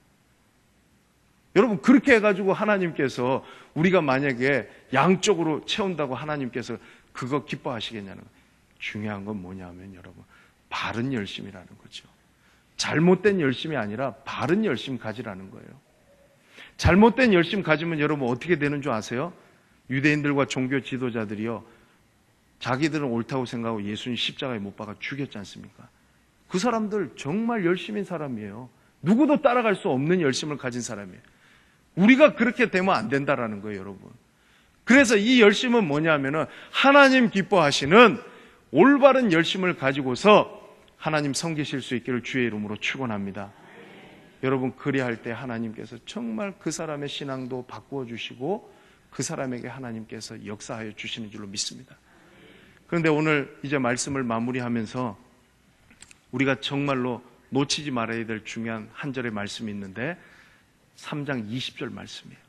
여러분, 그렇게 해가지고 하나님께서 우리가 만약에 양쪽으로 채운다고 하나님께서 그거 기뻐하시겠냐는 거예요. 중요한 건 뭐냐면 여러분, 바른 열심이라는 거죠. 잘못된 열심이 아니라 바른 열심 가지라는 거예요. 잘못된 열심 가지면 여러분 어떻게 되는 줄 아세요? 유대인들과 종교 지도자들이요, 자기들은 옳다고 생각하고 예수님 십자가에 못 박아 죽였지 않습니까? 그 사람들 정말 열심인 사람이에요. 누구도 따라갈 수 없는 열심을 가진 사람이에요. 우리가 그렇게 되면 안 된다라는 거예요, 여러분. 그래서 이 열심은 뭐냐면은 하나님 기뻐하시는 올바른 열심을 가지고서 하나님 섬기실 수 있기를 주의 이름으로 축원합니다. 여러분, 그리할 때 하나님께서 정말 그 사람의 신앙도 바꾸어 주시고 그 사람에게 하나님께서 역사하여 주시는 줄로 믿습니다. 그런데 오늘 이제 말씀을 마무리하면서 우리가 정말로 놓치지 말아야 될 중요한 한 절의 말씀이 있는데 3장 20절 말씀이에요.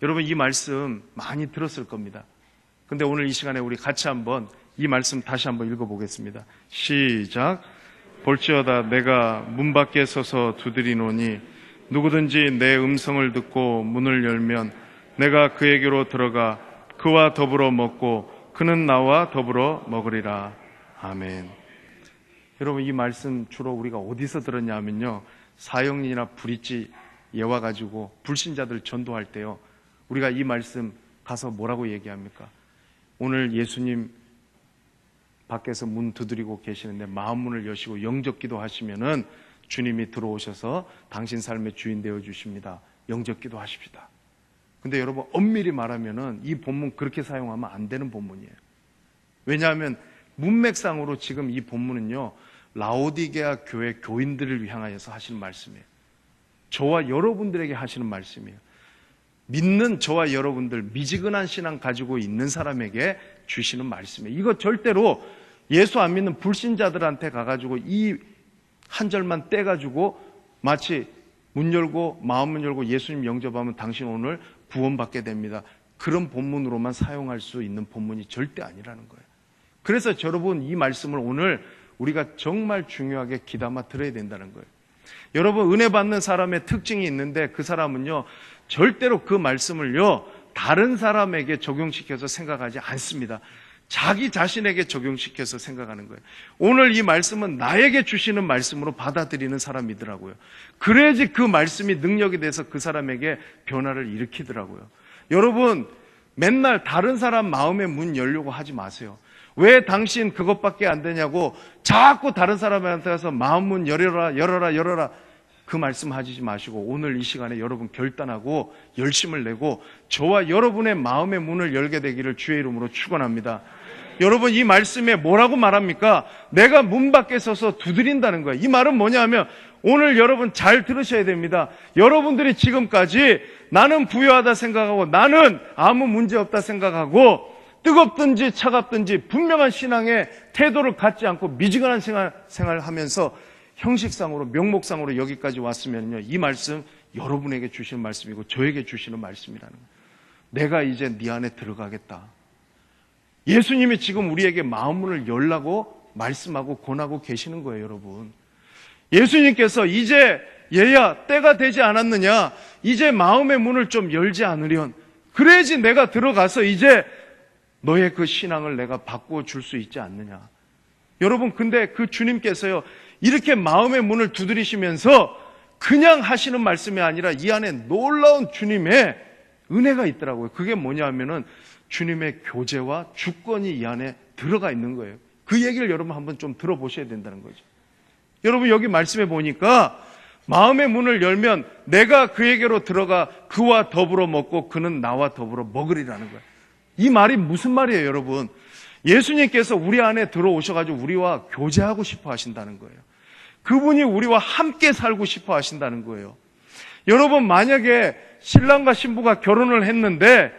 여러분, 이 말씀 많이 들었을 겁니다. 근데 오늘 이 시간에 우리 같이 한번 이 말씀 다시 한번 읽어보겠습니다. 시작. 볼지어다 내가 문 밖에 서서 두드리노니 누구든지 내 음성을 듣고 문을 열면 내가 그에게로 들어가 그와 더불어 먹고 그는 나와 더불어 먹으리라. 아멘. 여러분, 이 말씀 주로 우리가 어디서 들었냐 하면요, 사형리나 브릿지 예와 가지고 불신자들 전도할 때요, 우리가 이 말씀 가서 뭐라고 얘기합니까? 오늘 예수님 밖에서 문 두드리고 계시는데 마음문을 여시고 영접기도 하시면은 주님이 들어오셔서 당신 삶의 주인 되어 주십니다. 영접기도 하십시다. 근데 여러분, 엄밀히 말하면은 이 본문 그렇게 사용하면 안 되는 본문이에요. 왜냐하면 문맥상으로 지금 이 본문은요, 라오디게아 교회 교인들을 향하여서 하시는 말씀이에요. 저와 여러분들에게 하시는 말씀이에요. 믿는 저와 여러분들, 미지근한 신앙 가지고 있는 사람에게 주시는 말씀이에요. 이거 절대로 예수 안 믿는 불신자들한테 가가지고 이 한 절만 떼가지고 마치 문 열고 마음 열고 예수님 영접하면 당신 오늘 구원받게 됩니다, 그런 본문으로만 사용할 수 있는 본문이 절대 아니라는 거예요. 그래서 여러분, 이 말씀을 오늘 우리가 정말 중요하게 귀담아 들어야 된다는 거예요. 여러분, 은혜 받는 사람의 특징이 있는데 그 사람은요, 절대로 그 말씀을요 다른 사람에게 적용시켜서 생각하지 않습니다. 자기 자신에게 적용시켜서 생각하는 거예요. 오늘 이 말씀은 나에게 주시는 말씀으로 받아들이는 사람이더라고요. 그래야지 그 말씀이 능력이 돼서 그 사람에게 변화를 일으키더라고요. 여러분, 맨날 다른 사람 마음의 문 열려고 하지 마세요. 왜 당신 그것밖에 안 되냐고 자꾸 다른 사람한테 가서 마음 문 열어라 그 말씀 하지 마시고 오늘 이 시간에 여러분 결단하고 열심을 내고 저와 여러분의 마음의 문을 열게 되기를 주의 이름으로 축원합니다. 여러분, 이 말씀에 뭐라고 말합니까? 내가 문 밖에 서서 두드린다는 거예요. 이 말은 뭐냐면 오늘 여러분 잘 들으셔야 됩니다. 여러분들이 지금까지 나는 부유하다 생각하고 나는 아무 문제 없다 생각하고 뜨겁든지 차갑든지 분명한 신앙의 태도를 갖지 않고 미지근한 생활을 하면서 형식상으로 명목상으로 여기까지 왔으면요, 이 말씀 여러분에게 주시는 말씀이고 저에게 주시는 말씀이라는 거예요. 내가 이제 네 안에 들어가겠다. 예수님이 지금 우리에게 마음문을 열라고 말씀하고 권하고 계시는 거예요, 여러분. 예수님께서 이제 얘야 때가 되지 않았느냐, 이제 마음의 문을 좀 열지 않으련, 그래야지 내가 들어가서 이제 너의 그 신앙을 내가 바꾸어 줄 수 있지 않느냐. 여러분, 근데 그 주님께서요 이렇게 마음의 문을 두드리시면서 그냥 하시는 말씀이 아니라 이 안에 놀라운 주님의 은혜가 있더라고요. 그게 뭐냐면은 주님의 교제와 주권이 이 안에 들어가 있는 거예요. 그 얘기를 여러분 한번 좀 들어보셔야 된다는 거죠. 여러분, 여기 말씀해 보니까 마음의 문을 열면 내가 그에게로 들어가 그와 더불어 먹고 그는 나와 더불어 먹으리라는 거예요. 이 말이 무슨 말이에요, 여러분? 예수님께서 우리 안에 들어오셔가지고 우리와 교제하고 싶어 하신다는 거예요. 그분이 우리와 함께 살고 싶어 하신다는 거예요. 여러분, 만약에 신랑과 신부가 결혼을 했는데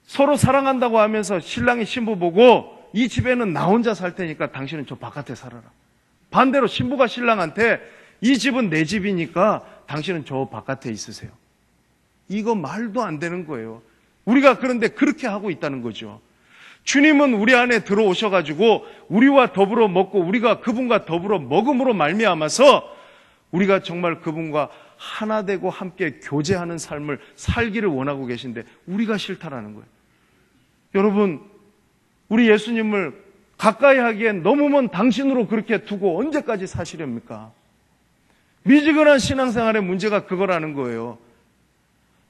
서로 사랑한다고 하면서 신랑이 신부 보고 이 집에는 나 혼자 살 테니까 당신은 저 바깥에 살아라. 반대로 신부가 신랑한테 이 집은 내 집이니까 당신은 저 바깥에 있으세요. 이거 말도 안 되는 거예요. 우리가 그런데 그렇게 하고 있다는 거죠. 주님은 우리 안에 들어오셔가지고 우리와 더불어 먹고 우리가 그분과 더불어 먹음으로 말미암아서 우리가 정말 그분과 하나 되고 함께 교제하는 삶을 살기를 원하고 계신데 우리가 싫다라는 거예요. 여러분, 우리 예수님을 가까이 하기엔 너무 먼 당신으로 그렇게 두고 언제까지 사시렵니까? 미지근한 신앙생활의 문제가 그거라는 거예요.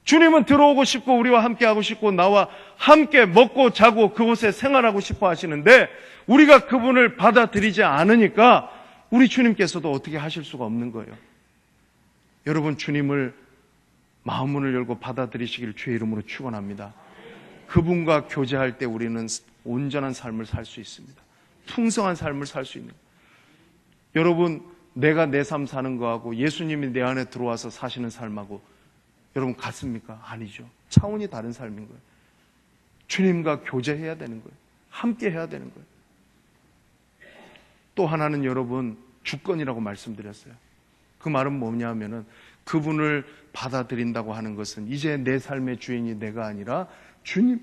주님은 들어오고 싶고 우리와 함께 하고 싶고 나와 함께 먹고 자고 그곳에 생활하고 싶어 하시는데 우리가 그분을 받아들이지 않으니까 우리 주님께서도 어떻게 하실 수가 없는 거예요. 여러분, 주님을 마음문을 열고 받아들이시길 주의 이름으로 축원합니다. 그분과 교제할 때 우리는 온전한 삶을 살 수 있습니다. 풍성한 삶을 살 수 있는 거예요. 여러분, 내가 내 삶 사는 거하고 예수님이 내 안에 들어와서 사시는 삶하고 여러분 같습니까? 아니죠. 차원이 다른 삶인 거예요. 주님과 교제해야 되는 거예요. 함께 해야 되는 거예요. 또 하나는 여러분 주권이라고 말씀드렸어요. 그 말은 뭐냐 하면은 그분을 받아들인다고 하는 것은 이제 내 삶의 주인이 내가 아니라 주님,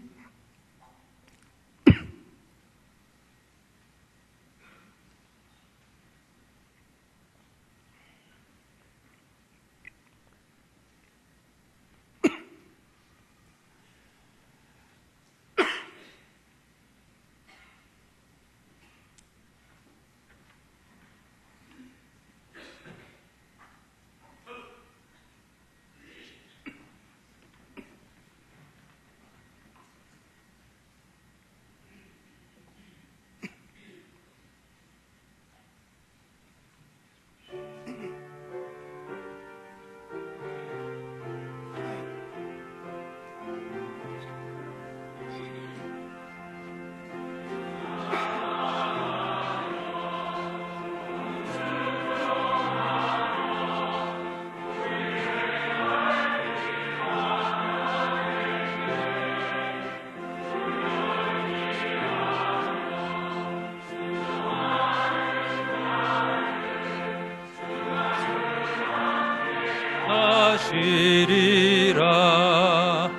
하시리라.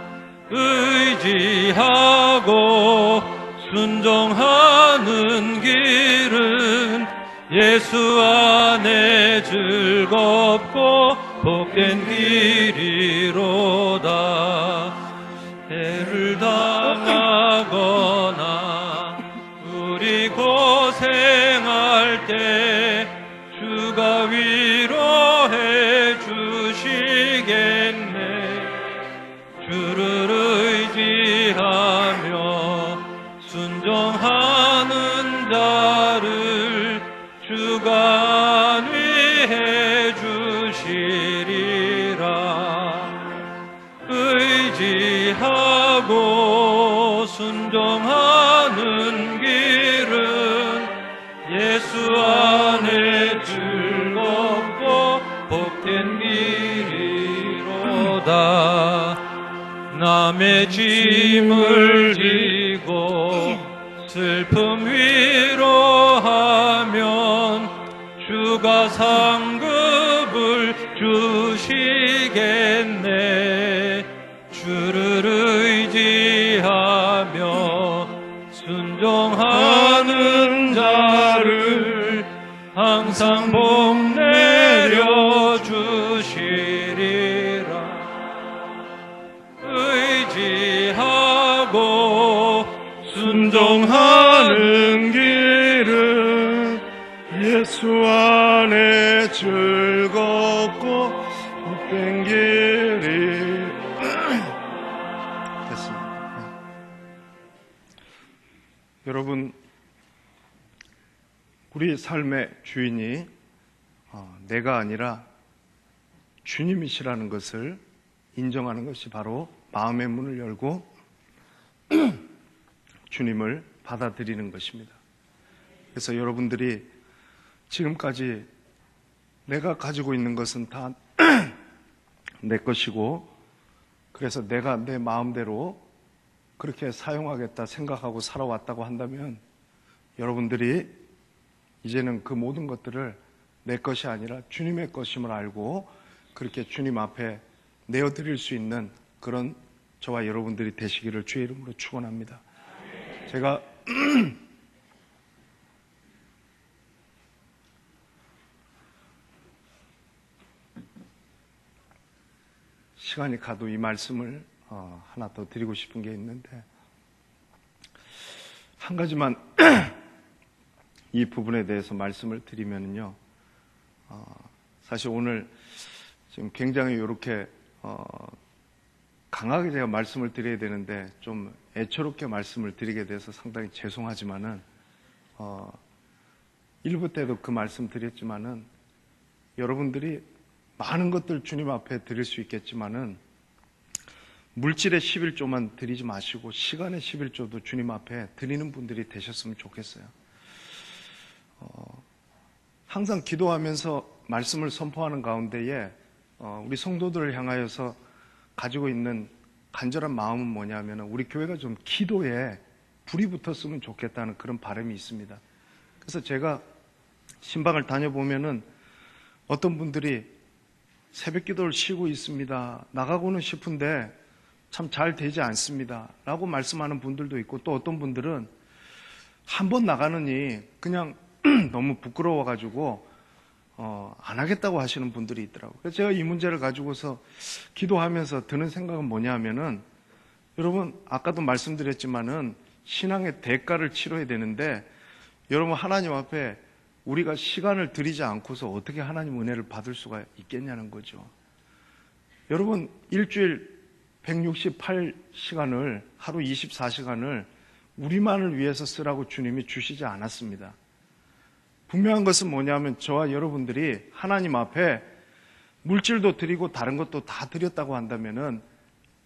의지하고 순종하는 길은 예수 안에 즐겁고 복된 길이로다. 해를 당하거나 우리 고생할 때 주가 위로해 주시겠네. 주를 의지하며 순종하는 자를 주가 안위해 주시리라. 의지하고 순종하는 길은 예수 안에 즐겁고 복된 길이로다. 남의 짐을 지고 슬픔 위로하면 주가 상급을 주시겠네. 주를 의지하며 순종하는 자를 항상 복 내려 주시리라. 의지하고 순종하는 길은 예수 안에 즐겁고 복된 길이 됐습니다. 여러분, 우리 삶의 주인이 내가 아니라 주님이시라는 것을 인정하는 것이 바로 마음의 문을 열고 주님을 받아들이는 것입니다. 그래서 여러분들이 지금까지 내가 가지고 있는 것은 다 내 것이고 그래서 내가 내 마음대로 그렇게 사용하겠다 생각하고 살아왔다고 한다면 여러분들이 이제는 그 모든 것들을 내 것이 아니라 주님의 것임을 알고 그렇게 주님 앞에 내어드릴 수 있는 그런 저와 여러분들이 되시기를 주의 이름으로 축원합니다. 제가 시간이 가도 이 말씀을 하나 더 드리고 싶은 게 있는데 한 가지만 이 부분에 대해서 말씀을 드리면요. 사실 오늘 지금 굉장히 이렇게 강하게 제가 말씀을 드려야 되는데 좀 애처롭게 말씀을 드리게 돼서 상당히 죄송하지만은 1부 때도 그 말씀 드렸지만은 여러분들이 많은 것들 주님 앞에 드릴 수 있겠지만은 물질의 11조만 드리지 마시고 시간의 11조도 주님 앞에 드리는 분들이 되셨으면 좋겠어요. 항상 기도하면서 말씀을 선포하는 가운데에 우리 성도들을 향하여서 가지고 있는 간절한 마음은 뭐냐면 우리 교회가 좀 기도에 불이 붙었으면 좋겠다는 그런 바람이 있습니다. 그래서 제가 신방을 다녀보면은 어떤 분들이 새벽 기도를 쉬고 있습니다. 나가고는 싶은데 참 잘 되지 않습니다. 라고 말씀하는 분들도 있고 또 어떤 분들은 한 번 나가느니 그냥 너무 부끄러워가지고 안 하겠다고 하시는 분들이 있더라고요. 그래서 제가 이 문제를 가지고서 기도하면서 드는 생각은 뭐냐 하면은 여러분 아까도 말씀드렸지만은 신앙의 대가를 치러야 되는데 여러분 하나님 앞에 우리가 시간을 들이지 않고서 어떻게 하나님 은혜를 받을 수가 있겠냐는 거죠. 여러분 일주일 168시간을 하루 24시간을 우리만을 위해서 쓰라고 주님이 주시지 않았습니다. 분명한 것은 뭐냐면 저와 여러분들이 하나님 앞에 물질도 드리고 다른 것도 다 드렸다고 한다면은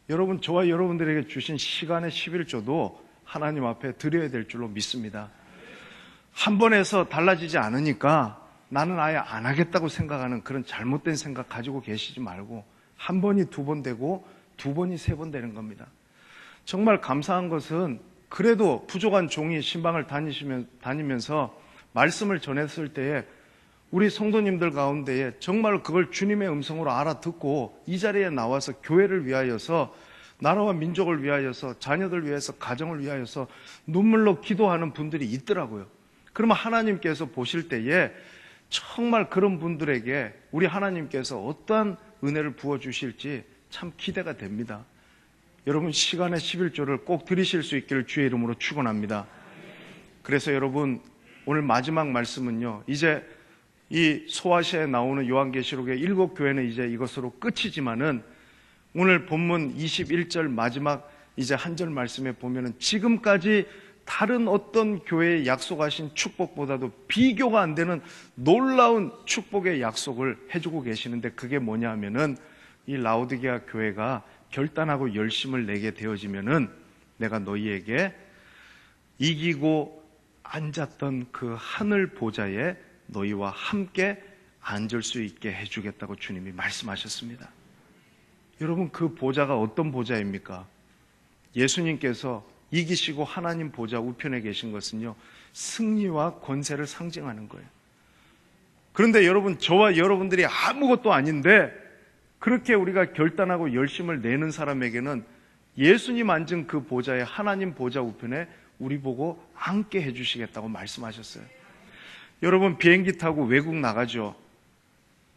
여러분 저와 여러분들에게 주신 시간의 11조도 하나님 앞에 드려야 될 줄로 믿습니다. 한 번 해서 달라지지 않으니까 나는 아예 안 하겠다고 생각하는 그런 잘못된 생각 가지고 계시지 말고 한 번이 두 번 되고 두 번이 세 번 되는 겁니다. 정말 감사한 것은 그래도 부족한 종이 신방을 다니면서 말씀을 전했을 때에 우리 성도님들 가운데에 정말 그걸 주님의 음성으로 알아듣고 이 자리에 나와서 교회를 위하여서 나라와 민족을 위하여서 자녀들 위해서 가정을 위하여서 눈물로 기도하는 분들이 있더라고요. 그러면 하나님께서 보실 때에 정말 그런 분들에게 우리 하나님께서 어떠한 은혜를 부어주실지 참 기대가 됩니다. 여러분 시간의 11조를 꼭 드리실 수 있기를 주의 이름으로 축원합니다. 그래서 여러분 오늘 마지막 말씀은요, 이제 이 소아시아에 나오는 요한계시록의 7교회는 이제 이것으로 끝이지만은 오늘 본문 21절 마지막 이제 한 절 말씀에 보면은 지금까지 다른 어떤 교회에 약속하신 축복보다도 비교가 안 되는 놀라운 축복의 약속을 해주고 계시는데 그게 뭐냐 하면은 이 라오디게아 교회가 결단하고 열심을 내게 되어지면은 내가 너희에게 이기고 앉았던 그 하늘 보좌에 너희와 함께 앉을 수 있게 해주겠다고 주님이 말씀하셨습니다. 여러분 그 보좌가 어떤 보좌입니까? 예수님께서 이기시고 하나님 보좌 우편에 계신 것은요 승리와 권세를 상징하는 거예요. 그런데 여러분 저와 여러분들이 아무것도 아닌데 그렇게 우리가 결단하고 열심을 내는 사람에게는 예수님 앉은 그 보좌에 하나님 보좌 우편에 우리 보고 앉게 해주시겠다고 말씀하셨어요. 여러분 비행기 타고 외국 나가죠.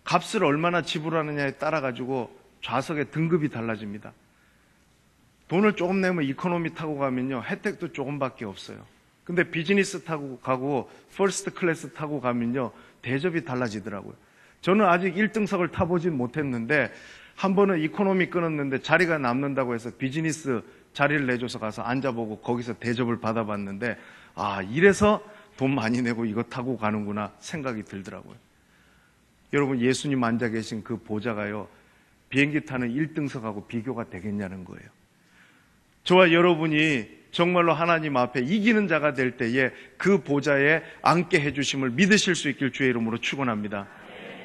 값을 얼마나 지불하느냐에 따라 가지고 좌석의 등급이 달라집니다. 돈을 조금 내면 이코노미 타고 가면요 혜택도 조금밖에 없어요. 근데 비즈니스 타고 가고 퍼스트 클래스 타고 가면요 대접이 달라지더라고요. 저는 아직 1등석을 타보진 못했는데 한 번은 이코노미 끊었는데 자리가 남는다고 해서 비즈니스 자리를 내줘서 가서 앉아보고 거기서 대접을 받아봤는데 아 이래서 돈 많이 내고 이거 타고 가는구나 생각이 들더라고요. 여러분 예수님 앉아 계신 그 보좌가요 비행기 타는 1등석하고 비교가 되겠냐는 거예요. 저와 여러분이 정말로 하나님 앞에 이기는 자가 될 때에 그 보좌에 앉게 해주심을 믿으실 수 있길 주의 이름으로 축원합니다.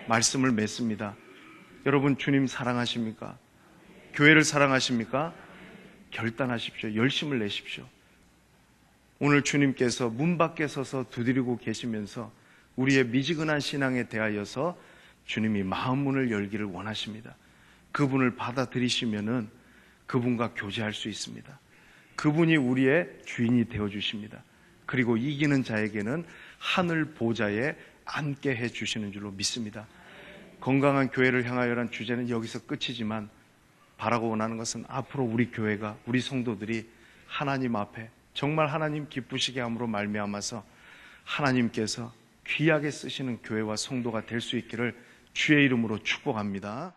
말씀을 맺습니다. 여러분 주님 사랑하십니까? 교회를 사랑하십니까? 결단하십시오. 열심을 내십시오. 오늘 주님께서 문 밖에 서서 두드리고 계시면서 우리의 미지근한 신앙에 대하여서 주님이 마음 문을 열기를 원하십니다. 그분을 받아들이시면은 그분과 교제할 수 있습니다. 그분이 우리의 주인이 되어주십니다. 그리고 이기는 자에게는 하늘 보좌에 앉게 해주시는 줄로 믿습니다. 건강한 교회를 향하여란 주제는 여기서 끝이지만 바라고 원하는 것은 앞으로 우리 교회가 우리 성도들이 하나님 앞에 정말 하나님 기쁘시게 함으로 말미암아서 하나님께서 귀하게 쓰시는 교회와 성도가 될 수 있기를 주의 이름으로 축복합니다.